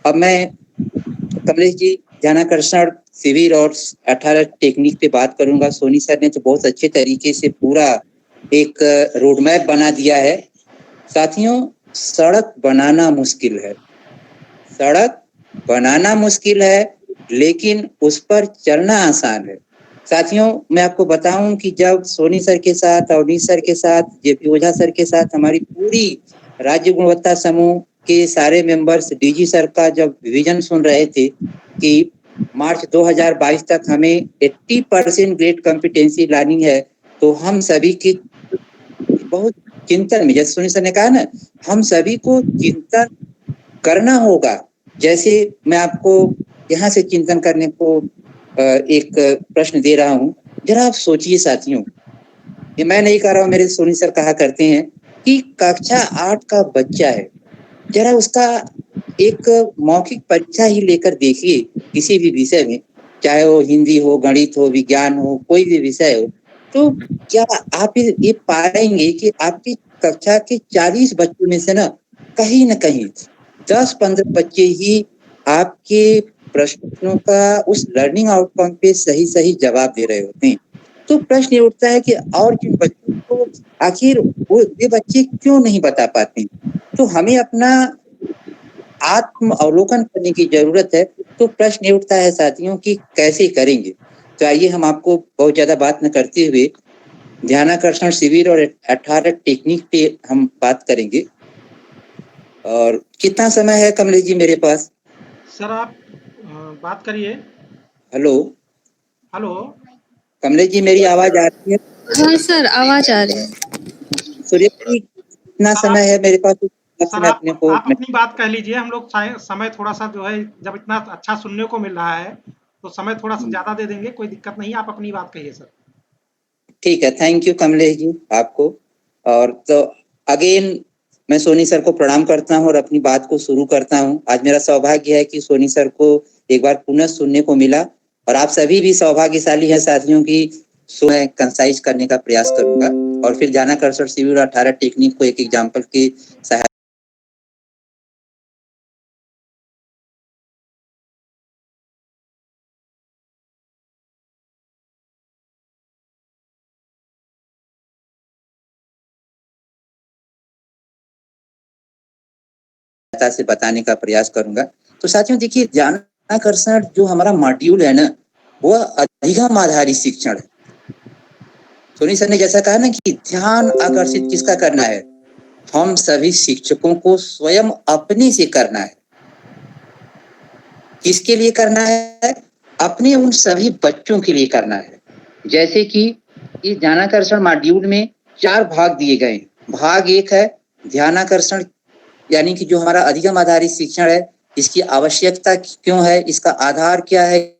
अब मैं कमलेश जी ध्यानाकर्षण शिविर और 18 टेक्निक पे बात करूंगा। सोनी सर ने तो बहुत अच्छे तरीके से पूरा एक रोड मैप बना दिया है। साथियों, सड़क बनाना मुश्किल है, सड़क बनाना मुश्किल है, लेकिन उस पर चलना आसान है। साथियों, मैं आपको बताऊं कि जब सोनी सर के साथ, अवनीश सर के साथ, जेपी ओझा सर के साथ हमारी पूरी राज्य गुणवत्ता समूह के सारे मेंबर्स डीजी सर का जब विजन सुन रहे थे कि मार्च 2022 तक हमें 80% ग्रेड कॉम्पिटेंसी लानी है, तो हम सभी की बहुत चिंतन में, जैसे सोनी सर ने कहा ना, हम सभी को चिंतन करना होगा। जैसे मैं आपको यहाँ से चिंतन करने को एक प्रश्न दे रहा हूँ। जरा आप सोचिए साथियों, ये मैं नहीं कह रहा हूँ, मेरे सोनी सर कहा करते हैं कि कक्षा 8 का बच्चा है, जरा उसका एक मौखिक परीक्षा ही लेकर देखिए किसी भी विषय में, चाहे वो हिंदी हो, गणित हो, विज्ञान हो, कोई भी विषय हो, तो क्या आप ये पाएंगे कि आपकी कक्षा के 40 बच्चों में से ना कहीं 10-15 बच्चे ही आपके प्रश्नों का उस लर्निंग आउटकम पे सही सही जवाब दे रहे होते हैं। तो प्रश्न ये उठता है कि और जिन बच्चों को आखिर वे बच्चे क्यों नहीं बता पाते। तो हमें अपना आत्म अवलोकन करने की जरूरत है। तो प्रश्न ये उठता है साथियों कि कैसे करेंगे। तो आइए हम आपको बहुत ज्यादा बात न करते हुए ध्यानाकर्षण शिविर और 18 टेक्निक पे हम बात करेंगे। और कितना समय है कमलेश जी मेरे पास? सर आप बात करिए। हेलो हेलो कमलेश जी, मेरी आवाज आ रही है? हाँ सर, आवाज आ रही है। सूर्य जी, कितना सर समय है मेरे पास? सर मैं अपने को आप अपनी बात कह लीजिए। हम लोग समय थोड़ा सा जो है, जब इतना अच्छा सुनने को मिल रहा है तो समय थोड़ा सा ज्यादा दे देंगे, कोई दिक्कत नहीं। आप अपनी बात कहिए सर। ठीक है, थैंक यू कमलेश जी आपको। और तो अगेन मैं सोनी सर को प्रणाम करता हूँ और अपनी बात को शुरू करता हूँ। आज मेरा सौभाग्य है कि सोनी सर को एक बार पुनः सुनने को मिला और आप सभी भी सौभाग्यशाली हैं साथियों की। मैं कंसाइज करने का प्रयास करूंगा और फिर ध्यानाकर्षण शिविर 18 टेक्निक को एक एग्जाम्पल के सहायता से बताने का प्रयास करूंगा। तो साथियों देखिए, ध्यानाकर्षण जो हमारा मॉड्यूल है ना, वह अधिगम आधारित शिक्षण है। सोनी सर ने जैसा कहा ना कि ध्यान आकर्षित किसका करना है, हम सभी शिक्षकों को स्वयं अपने से करना है। किसके लिए करना है? अपने उन सभी बच्चों के लिए करना है। जैसे कि इस ध्यानाकर्षण मॉड्यूल में 4 भाग दिए गए। भाग 1 है ध्यानाकर्षण, यानी कि जो हमारा अधिगम आधारित शिक्षण है, इसकी आवश्यकता क्यों है, इसका आधार क्या है,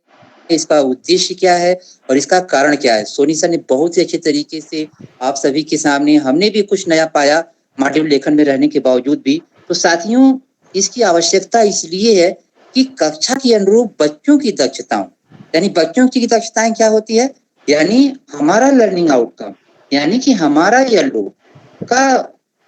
इसका उद्देश्य क्या है और इसका कारण क्या है। सोनी सर ने बहुत ही अच्छे तरीके से आप सभी के सामने, हमने भी कुछ नया पाया मॉड्यूल लेखन में रहने के बावजूद भी। तो साथियों, इसकी आवश्यकता इसलिए है कि कक्षा के अनुरूप बच्चों की दक्षताओं, यानी बच्चों की दक्षताएं क्या होती है, यानी हमारा लर्निंग आउटकम, यानी कि हमारा येलो का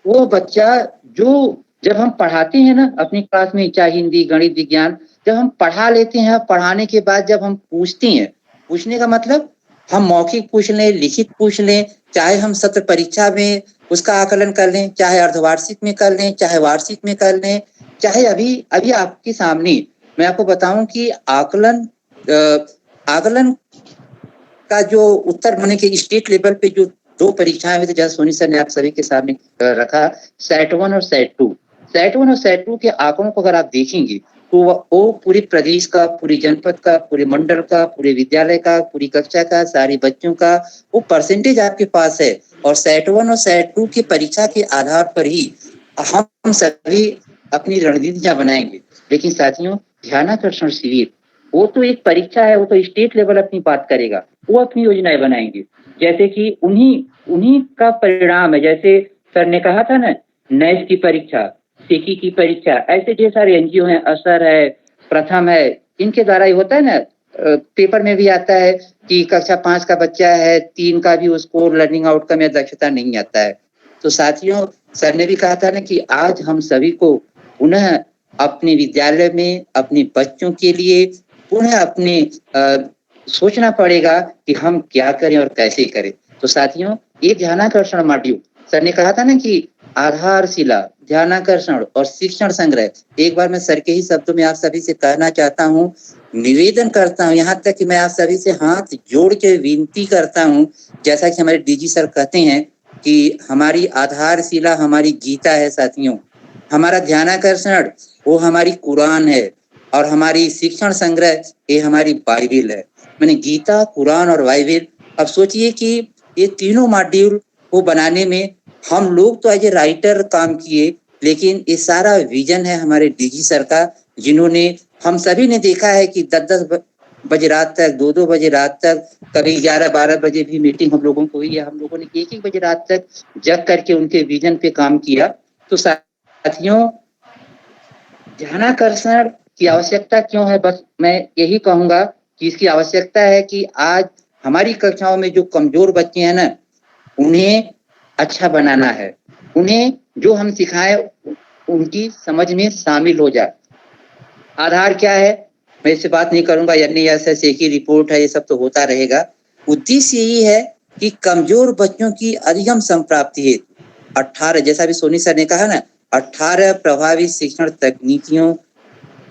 वो बच्चा जो जब हम पढ़ाते हैं ना अपनी क्लास में, चाहे हिंदी गणित विज्ञान, जब हम पढ़ा लेते हैं, पढ़ाने के बाद जब हम पूछते हैं, पूछने का मतलब हम मौखिक पूछ लें, लिखित पूछ लें, चाहे हम सत्र परीक्षा में उसका आकलन कर लें, चाहे अर्धवार्षिक में कर लें, चाहे वार्षिक में कर लें, चाहे अभी अभी आपके सामने मैं आपको बताऊं कि आकलन का जो उत्तर होने के स्टेट लेवल पे जो 2 परीक्षाएं हुई थी, जैसे सोनी सर ने आप सभी के सामने रखा, सेट 1 और सेट 2। सेट 1 और सेट 2 के आंकड़ों को अगर आप देखेंगे तो वो पूरे प्रदेश का, पूरे जनपद का, पूरे मंडल का, पूरे विद्यालय का, पूरी कक्षा का, सारे बच्चों का वो परसेंटेज आपके पास है। और सेट 1 और सेट 2 की परीक्षा के आधार पर ही हम सभी अपनी रणनीतियां बनाएंगे। लेकिन साथियों, ध्यानाकर्षण शिविर वो तो एक परीक्षा है, वो तो स्टेट लेवल अपनी बात करेगा, वो अपनी योजनाएं बनाएंगे। जैसे कि उन्हीं का परिणाम है। जैसे सर ने कहा था ना, नेस की परीक्षा, सेकी की परीक्षा, ऐसे ढेर सारे एनजीओ हैं, असर है, प्रथम है, इनके द्वारा ही होता है ना। पेपर में भी आता है कि कक्षा 5 का बच्चा है, 3 का भी उसको लर्निंग आउटकम या दक्षता नहीं आता है। तो साथियों, सर ने भी कहा था ना कि आज हम सभी को पुनः अपने विद्यालय में अपने बच्चों के लिए पुनः अपने सोचना पड़ेगा कि हम क्या करें और कैसे करें। तो साथियों, ये ध्यानाकर्षण मॉड्यूल, सर ने कहा था ना कि आधारशिला, ध्यानाकर्षण और शिक्षण संग्रह। एक बार मैं सर के ही शब्दों में आप सभी से कहना चाहता हूँ, निवेदन करता हूँ, यहाँ तक कि मैं आप सभी से हाथ जोड़ के विनती करता हूँ, जैसा कि हमारे डीजी सर कहते हैं कि हमारी आधारशिला हमारी गीता है। साथियों, हमारा ध्यानाकर्षण वो हमारी कुरान है और हमारी शिक्षण संग्रह ये हमारी बाइबिल है। मैंने गीता, कुरान और बाइबिल। अब सोचिए कि ये तीनों मॉड्यूल को बनाने में हम लोग तो एज ए राइटर काम किए, लेकिन ये सारा विजन है हमारे डीजी सर का, जिन्होंने, हम सभी ने देखा है कि 10-10 बजे रात तक, 2-2 बजे रात तक, कभी 11-12 बजे भी मीटिंग हम लोगों को हुई है। हम लोगों ने 1-1 बजे रात तक जग करके उनके विजन पे काम किया। तो साथियों, ध्यानाकर्षण की आवश्यकता क्यों है, बस मैं यही कहूंगा कि इसकी आवश्यकता है कि आज हमारी कक्षाओं में जो कमजोर बच्चे हैं ना, उन्हें अच्छा बनाना है, उन्हें जो हम सिखाएं उनकी समझ में शामिल हो जाए। आधार क्या है, मैं इससे बात नहीं करूंगा, NESS एक ही रिपोर्ट है, ये सब तो होता रहेगा। उद्देश्य यही है कि कमजोर बच्चों की अधिगम संप्राप्ति हेतु 18, जैसा भी सोनी सर ने कहा ना, 18 प्रभावी शिक्षण तकनीकियों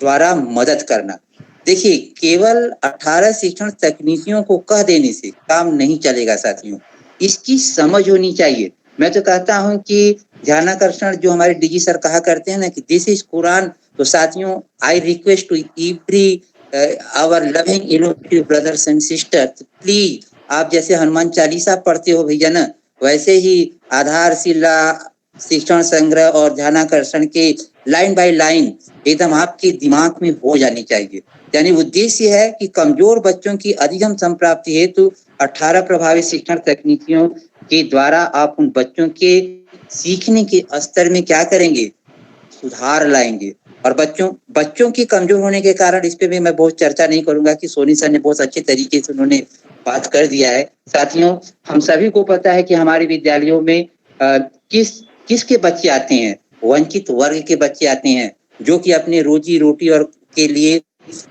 द्वारा मदद करना। देखिए, केवल 18 शिक्षण तकनीकियों को कह देने से काम नहीं चलेगा साथियों, इसकी समझ होनी चाहिए। मैं तो कहता हूं कि ध्यानाकर्षण जो हमारे डीजी सर कहा करते हैं ना कि दिस इज कुरान, तो साथियों I request to every our loving innovative brothers and sisters, please आप जैसे हनुमान चालीसा पढ़ते हो भैया ना, वैसे ही आधारशिला शिक्षण संग्रह और ध्यानाकर्षण के लाइन बाय लाइन एकदम आपके दिमाग में हो जानी चाहिए। यानी उद्देश्य है कि कमजोर बच्चों की अधिगम संप्राप्ति हेतु 18 प्रभावी शिक्षण तकनीकियों के द्वारा आप उन बच्चों के सीखने के स्तर में क्या करेंगे, सुधार लाएंगे। और बच्चों की कमजोर होने के कारण, इस पे भी मैं बहुत चर्चा नहीं करूंगा कि सोनी सर ने बहुत अच्छे तरीके से उन्होंने बात कर दिया है। साथियों, हम सभी को पता है कि हमारे विद्यालयों में किसके बच्चे आते हैं, वंचित वर्ग के बच्चे आते हैं, जो कि अपने रोजी रोटी और के लिए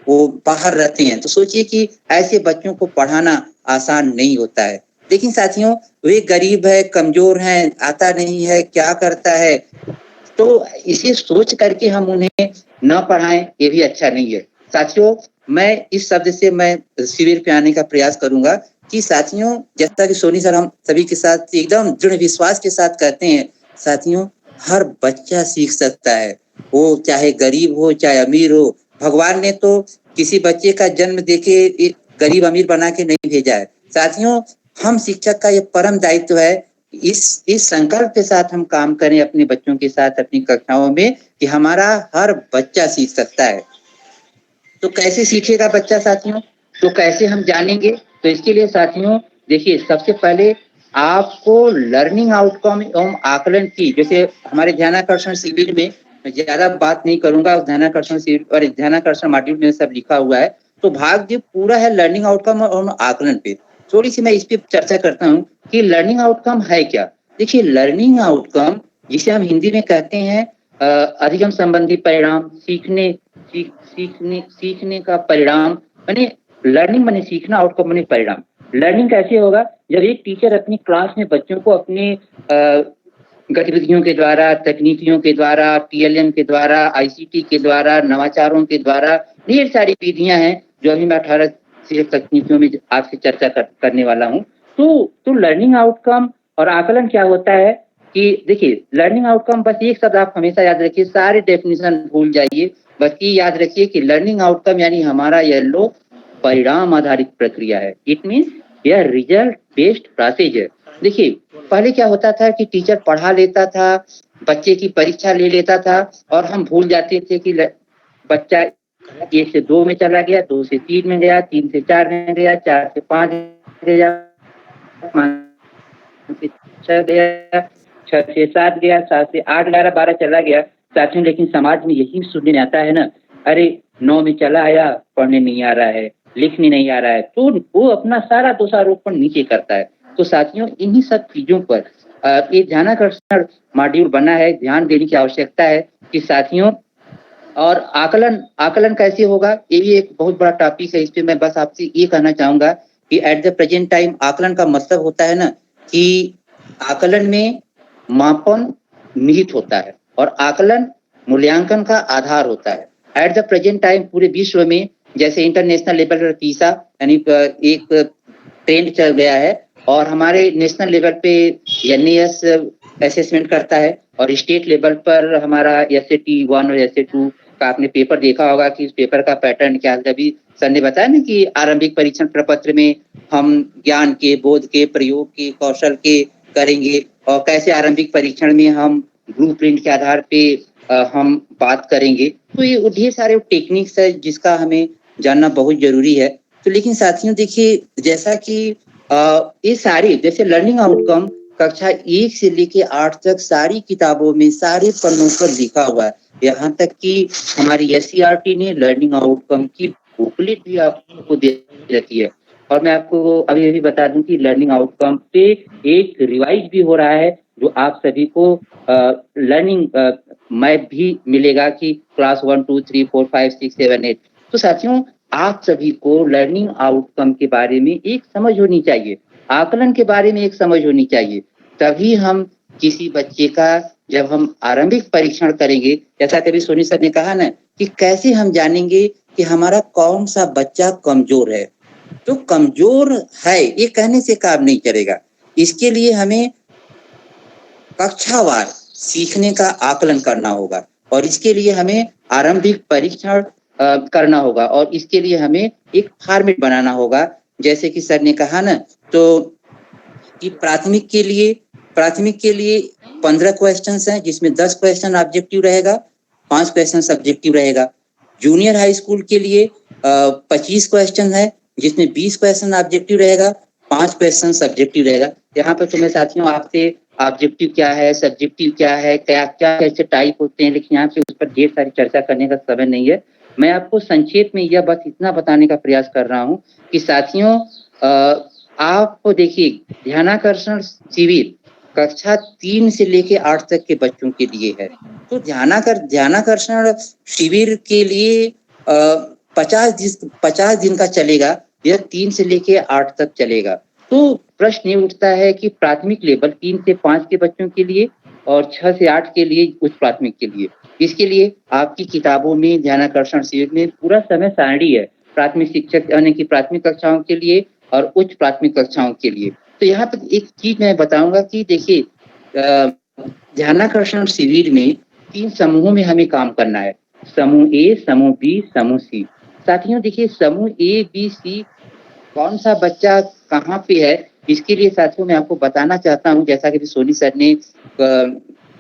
वो बाहर रहते हैं। तो सोचिए कि ऐसे बच्चों को पढ़ाना आसान नहीं होता है। लेकिन साथियों, वे गरीब है, कमजोर हैं, आता नहीं है, क्या करता है, तो इसे सोच करके हम उन्हें न पढ़ाएं, ये भी अच्छा नहीं है। साथियों, मैं इस शब्द से मैं शिविर पे आने का प्रयास करूंगा कि साथियों, जैसा कि सोनी सर हम सभी के साथ एकदम दृढ़ विश्वास के साथ कहते हैं, साथियों हर बच्चा सीख सकता है, वो चाहे गरीब हो चाहे अमीर हो। भगवान ने तो किसी बच्चे का जन्म देके गरीब अमीर बना के नहीं भेजा है। साथियों, हम शिक्षक का ये परम दायित्व है, इस संकल्प के साथ हम काम करें अपने बच्चों के साथ अपनी कक्षाओं में कि हमारा हर बच्चा सीख सकता है। तो कैसे सीखेगा बच्चा साथियों, तो कैसे हम जानेंगे, तो इसके लिए साथियों देखिए, सबसे पहले आपको लर्निंग आउटकम एवं आकलन की, जैसे हमारे ध्यानाकर्षण शिविर में मैं ज्यादा बात नहीं करूंगा, ध्यानाकर्षण शिविर और ध्यानाकर्षण मॉड्यूल में सब लिखा हुआ है, तो भाग जो पूरा है लर्निंग आउटकम और आकलन पे, थोड़ी सी मैं इस पे चर्चा करता हूँ कि लर्निंग आउटकम है क्या। देखिए, लर्निंग आउटकम जिसे हम हिंदी में कहते हैं अधिगम संबंधी परिणाम, सीखने का परिणाम, माने लर्निंग माने सीखना, आउटकम माने परिणाम। लर्निंग कैसे होगा, जब एक टीचर अपनी क्लास में बच्चों को अपने गतिविधियों के द्वारा, तकनीकियों के द्वारा, PLM के द्वारा, ICT के द्वारा, नवाचारों के द्वारा, ढेर सारी विधियां हैं जो अभी मैं 18 तकनीकियों में आपसे चर्चा करने वाला हूँ। तो लर्निंग आउटकम और आकलन क्या होता है कि देखिए, लर्निंग आउटकम बस एक शब्द आप हमेशा याद रखिए, सारे डेफिनेशन भूल जाइए, बस ये याद रखिए कि लर्निंग आउटकम यानी हमारा यह लोग परिणाम आधारित प्रक्रिया है। इट मीन्स यह रिजल्ट बेस्ड प्रोसेस है। देखिए, पहले क्या होता था कि टीचर पढ़ा लेता था, बच्चे की परीक्षा ले लेता था और हम भूल जाते थे कि बच्चा 1 से 2 में चला गया, 2 से 3 में गया, 3 से 4 में गया, 4 से 5 गया, 5 से 6 गया, 6 से 7 गया, 7 से 8, 11, 12 चला गया साथियों। लेकिन समाज में यही सुनने में आता है ना, अरे 9 में चला आया, पढ़ने नहीं आ रहा है, लिखने नहीं आ रहा है, तो वो अपना सारा दोषारोपण नीचे करता है। तो साथियों, इन्हीं सब चीजों पर ये ध्यानाकर्षण मॉड्यूल बना है, ध्यान देने की आवश्यकता है कि साथियों। और आकलन कैसे होगा, ये भी एक बहुत बड़ा टॉपिक है। इस पे मैं बस आपसे ये कहना चाहूंगा कि एट द प्रेजेंट टाइम आकलन का मतलब होता है ना कि आकलन में मापन निहित होता है और आकलन मूल्यांकन का आधार होता है। एट द प्रेजेंट टाइम पूरे विश्व में जैसे इंटरनेशनल लेवल पर PISA यानी एक ट्रेंड चल गया है और हमारे नेशनल लेवल पे NES असेसमेंट करता है और स्टेट लेवल पर हमारा SAT 1 और SAT 2 का आपने पेपर देखा होगा कि इस पेपर का पैटर्न क्या है। अभी सर ने बताया ना कि आरंभिक परीक्षण प्रपत्र में हम ज्ञान के, बोध के, प्रयोग के, कौशल के करेंगे और कैसे आरंभिक परीक्षण में हम ब्लूप्रिंट के आधार पे हम बात करेंगे। तो ये ढेर सारे टेक्निक्स है जिसका हमें जानना बहुत जरूरी है। तो लेकिन साथियों देखिए, जैसा कि ये सारी जैसे लर्निंग आउटकम कक्षा 1 से लेके 8 तक सारी किताबों में सारे पन्नों पर लिखा हुआ है। यहाँ तक कि हमारी SCERT ने लर्निंग आउटकम की बुकलेट भी आपको दे रखी है। और मैं आपको अभी बता दूं कि लर्निंग आउटकम पे एक रिवाइज भी हो रहा है जो आप सभी को लर्निंग मैप भी मिलेगा कि क्लास 1 2 3 4 5 6 7 8। तो साथियों, आप सभी को लर्निंग आउटकम के बारे में एक समझ होनी चाहिए, आकलन के बारे में एक समझ होनी चाहिए। तभी हम किसी बच्चे का जब हम आरंभिक परीक्षण करेंगे, जैसा कभी सोनी सर ने कहा ना कि कैसे हम जानेंगे कि हमारा कौन सा बच्चा कमजोर है। तो कमजोर है ये कहने से काम नहीं चलेगा, इसके लिए हमें कक्षावार सीखने का आकलन करना होगा और इसके लिए हमें आरंभिक परीक्षण करना होगा और इसके लिए हमें एक फॉर्मेट बनाना होगा। जैसे कि सर ने कहा ना तो कि प्राथमिक के लिए 15 क्वेश्चंस हैं जिसमें 10 क्वेश्चन ऑब्जेक्टिव रहेगा, 5 क्वेश्चन सब्जेक्टिव रहेगा। जूनियर हाई स्कूल के लिए 25 क्वेश्चन है जिसमें 20 क्वेश्चन ऑब्जेक्टिव रहेगा, 5 क्वेश्चन सब्जेक्टिव रहेगा। यहाँ पर तो मैं साथियों आपसे ऑब्जेक्टिव क्या है, सब्जेक्टिव क्या है, क्या कैसे टाइप होते हैं, लेकिन यहाँ पे उस पर ढेर सारी चर्चा करने का समय नहीं है। मैं आपको संक्षेप में यह बस इतना बताने का प्रयास कर रहा हूँ कि साथियों आपको देखिए ध्यानाकर्षण शिविर कक्षा 3 से लेके 8 तक के बच्चों के लिए है। तो ध्यानाकर्षण शिविर के लिए 50 दिन का चलेगा, यह 3 से लेके 8 तक चलेगा। तो प्रश्न ये उठता है कि प्राथमिक लेवल 3 से 5 के बच्चों के लिए और 6 से 8 के लिए उच्च प्राथमिक के लिए, इसके लिए आपकी किताबों में ध्यानाकर्षण शिविर में पूरा समय सारणी है, प्राथमिक शिक्षक यानी कि प्राथमिक कक्षाओं के लिए और उच्च प्राथमिक कक्षाओं के लिए। तो यहाँ पर एक चीज मैं बताऊंगा कि देखिए ध्यानाकर्षण शिविर में 3 समूहों में हमें काम करना है, समूह ए, समूह बी, समूह सी। साथियों देखिए समूह ए, बी, सी कौन सा बच्चा कहाँ पे है, इसके लिए साथियों मैं आपको बताना चाहता हूँ। जैसा कि सोनी सर ने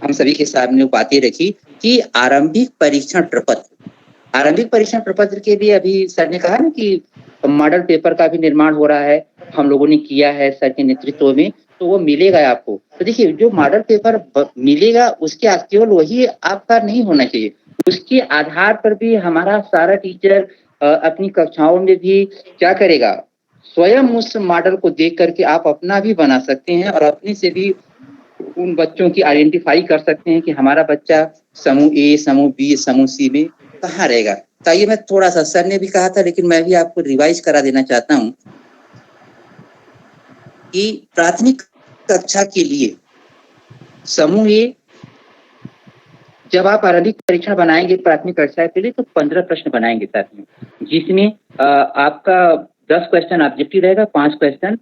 हम सभी के सामने बातें रखी कि आरंभिक परीक्षण प्रपत्र के लिए अभी सर ने कहा ना कि मॉडल पेपर का भी निर्माण हो रहा है, हम लोगों ने किया है सर के नेतृत्व में, तो वो मिलेगा आपको। तो देखिए जो मॉडल पेपर मिलेगा उसके केवल वही आपका नहीं होना चाहिए, उसके आधार पर भी हमारा सारा टीचर अपनी कक्षाओं में भी क्या करेगा, स्वयं उस मॉडल को देख करके आप अपना भी बना सकते हैं और अपने से भी उन बच्चों की आइडेंटिफाई कर सकते हैं कि हमारा बच्चा समूह ए, समूह बी, समूह सी में कहाँ रहेगा। तो ये मैं थोड़ा सा सर ने भी कहा था लेकिन मैं भी आपको रिवाइज करा देना चाहता हूँ कि प्राथमिक कक्षा के लिए समूह ए, जब आप आरंभिक परीक्षण बनाएंगे प्राथमिक कक्षा के लिए तो 15 प्रश्न बनाएंगे साथ में, जिसमें आपका 10 क्वेश्चन ऑब्जेक्टिव रहेगा, 5 क्वेश्चन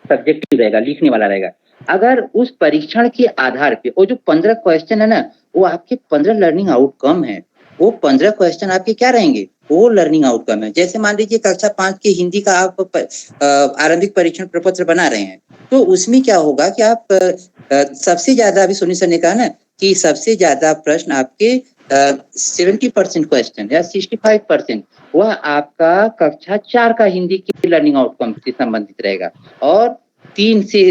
सब्जेक्टिव रहेगा, लिखने वाला रहेगा। अगर उस परीक्षण के आधार पे वो जो 15 क्वेश्चन है ना वो आपके 15 लर्निंग आउटकम है, वो 15 क्वेश्चन आपके क्या रहेंगे, वो लर्निंग आउटकम है। जैसे मान लीजिए कक्षा 5 के हिंदी का आप आरंभिक परीक्षण प्रपत्र बना रहे हैं तो उसमें क्या होगा कि आप सबसे ज्यादा अभी सोनी सर ने कहा ना कि सबसे ज्यादा प्रश्न आपके 70% क्वेश्चन या 65% वह आपका कक्षा 4 का हिंदी की लर्निंग आउटकम से संबंधित रहेगा और 3 से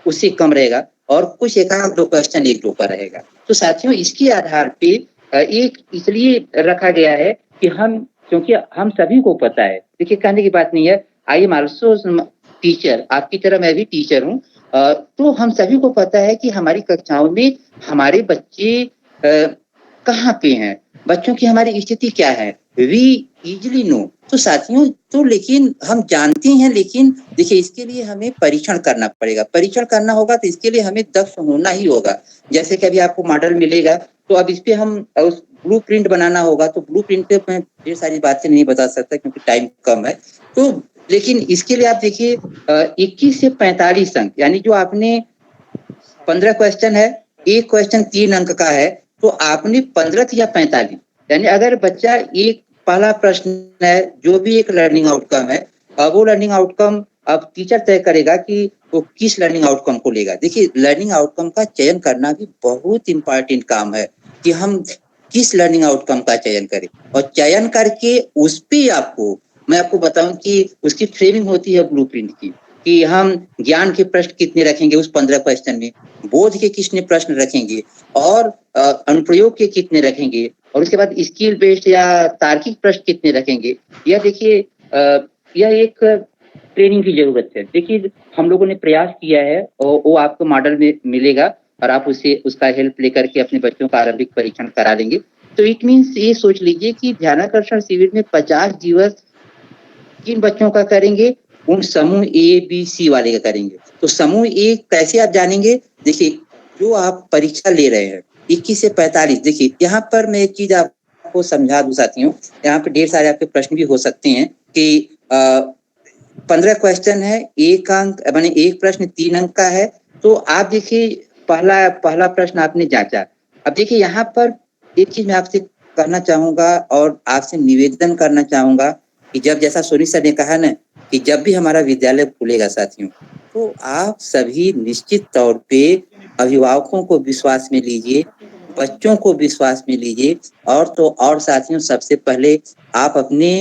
उससे कम रहेगा और कुछ एक आध 2 क्वेश्चन 1-2 का रहेगा। तो साथियों इसके आधार पे एक इसलिए रखा गया है कि क्योंकि हम सभी को पता है, देखिए कहने की बात नहीं है, आई एम आल्सो टीचर, आपकी तरह मैं भी टीचर हूँ, तो हम सभी को पता है कि हमारी कक्षाओं में हमारे बच्चे कहाँ पे हैं, बच्चों की हमारी स्थिति क्या है, वी इजिली नो। तो साथियों तो लेकिन हम जानते हैं, लेकिन देखिए इसके लिए हमें परीक्षण करना पड़ेगा, परीक्षण करना होगा तो इसके लिए हमें दक्ष होना ही होगा। जैसे कि अभी आपको मॉडल मिलेगा तो अब इस पे हम उस ब्लू प्रिंट बनाना होगा, तो ब्लू प्रिंट पे मैं ढेर सारी बातें नहीं बता सकता क्योंकि टाइम कम है। तो लेकिन इसके लिए आप देखिए 21 से 45 अंक, यानी जो आपने 15 क्वेश्चन है, एक क्वेश्चन 3 अंक का है, तो आपने 15 या 45, यानी अगर बच्चा एक पहला प्रश्न है जो भी एक लर्निंग आउटकम है, वो लर्निंग आउटकम अब टीचर तय करेगा कि वो किस लर्निंग आउटकम को लेगा। देखिए लर्निंग आउटकम का चयन करना भी बहुत इंपॉर्टेंट काम है कि हम किस लर्निंग आउटकम का चयन करें और चयन करके उस पे मैं आपको बताऊं कि उसकी फ्रेमिंग होती है ब्लूप्रिंट की, कि हम ज्ञान के प्रश्न कितने रखेंगे उस 15 क्वेश्चन में, बोध के कितने प्रश्न रखेंगे और अनुप्रयोग के कितने रखेंगे और उसके बाद स्किल बेस्ड या तार्किक प्रश्न कितने रखेंगे। यह देखिए यह एक ट्रेनिंग की जरूरत है। देखिए हम लोगों ने प्रयास किया है और वो आपको मॉडल में मिलेगा और आप उसका हेल्प लेकर के अपने बच्चों का आरंभिक परीक्षण करा लेंगे। तो इट मीन्स ये सोच लीजिए कि ध्यानाकर्षण शिविर में 50 दिवस किन बच्चों का करेंगे, उन समूह ए बी सी वाले का करेंगे। तो समूह ए कैसे आप जानेंगे, देखिए जो आप परीक्षा ले रहे हैं 21 से 45, देखिए यहाँ पर मैं एक चीज आपको समझा दूं साथियों, यहाँ पे ढेर सारे आपके प्रश्न भी हो सकते हैं कि 15 क्वेश्चन है, एक अंक माने एक प्रश्न 3 अंक का है। तो आप देखिए पहला प्रश्न आपने जांचा। अब देखिए यहाँ पर एक चीज मैं आपसे करना चाहूंगा और आपसे निवेदन करना चाहूंगा कि जब जैसा सोनी सर ने कहा ना कि जब भी हमारा विद्यालय खुलेगा साथियों, तो आप सभी निश्चित तौर पे अभिभावकों को विश्वास में लीजिए, बच्चों को विश्वास में लीजिए, और तो और साथियों सबसे पहले आप अपने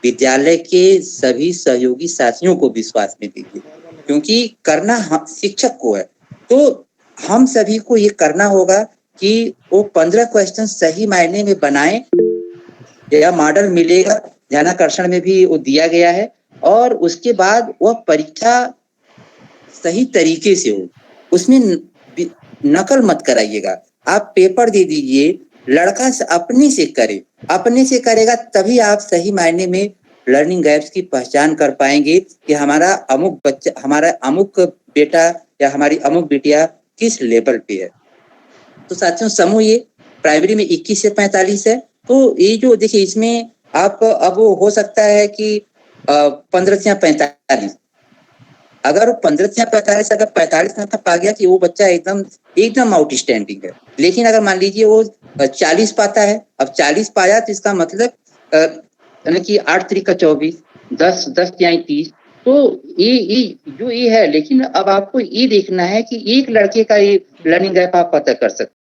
विद्यालय के सभी सहयोगी साथियों को विश्वास में लीजिए, क्योंकि करना शिक्षक को है। तो हम सभी को ये करना होगा कि वो 15 क्वेश्चन सही मायने में बनाएं। यह मॉडल मिलेगा, ध्यानाकर्षण में भी वो दिया गया है, और उसके बाद वह परीक्षा सही तरीके से हो, उसमें नकल मत कराइएगा। आप पेपर दे दीजिए, लड़का अपने से करे, अपने से करेगा तभी आप सही मायने में लर्निंग गैप्स की पहचान कर पाएंगे कि हमारा अमुक बच्चा, हमारा अमुक बेटा या हमारी अमुक बेटिया किस लेवल पे है। तो साथियों समूह ये प्राइमरी में 21 से 45 है। तो ये जो देखिए इसमें आप अब हो सकता है कि 15 से 45, अगर 15 से 45 अगर 45 अंक पा गया कि वो बच्चा एकदम आउटस्टैंडिंग है। लेकिन अगर मान लीजिए वो 40 पाता है, अब 40 पाया तो इसका मतलब यानी कि 8 3 का 24, 10 या 30, तो ये है। लेकिन अब आपको ये देखना है कि एक लड़के का ये लर्निंग गैप आप पता कर सकते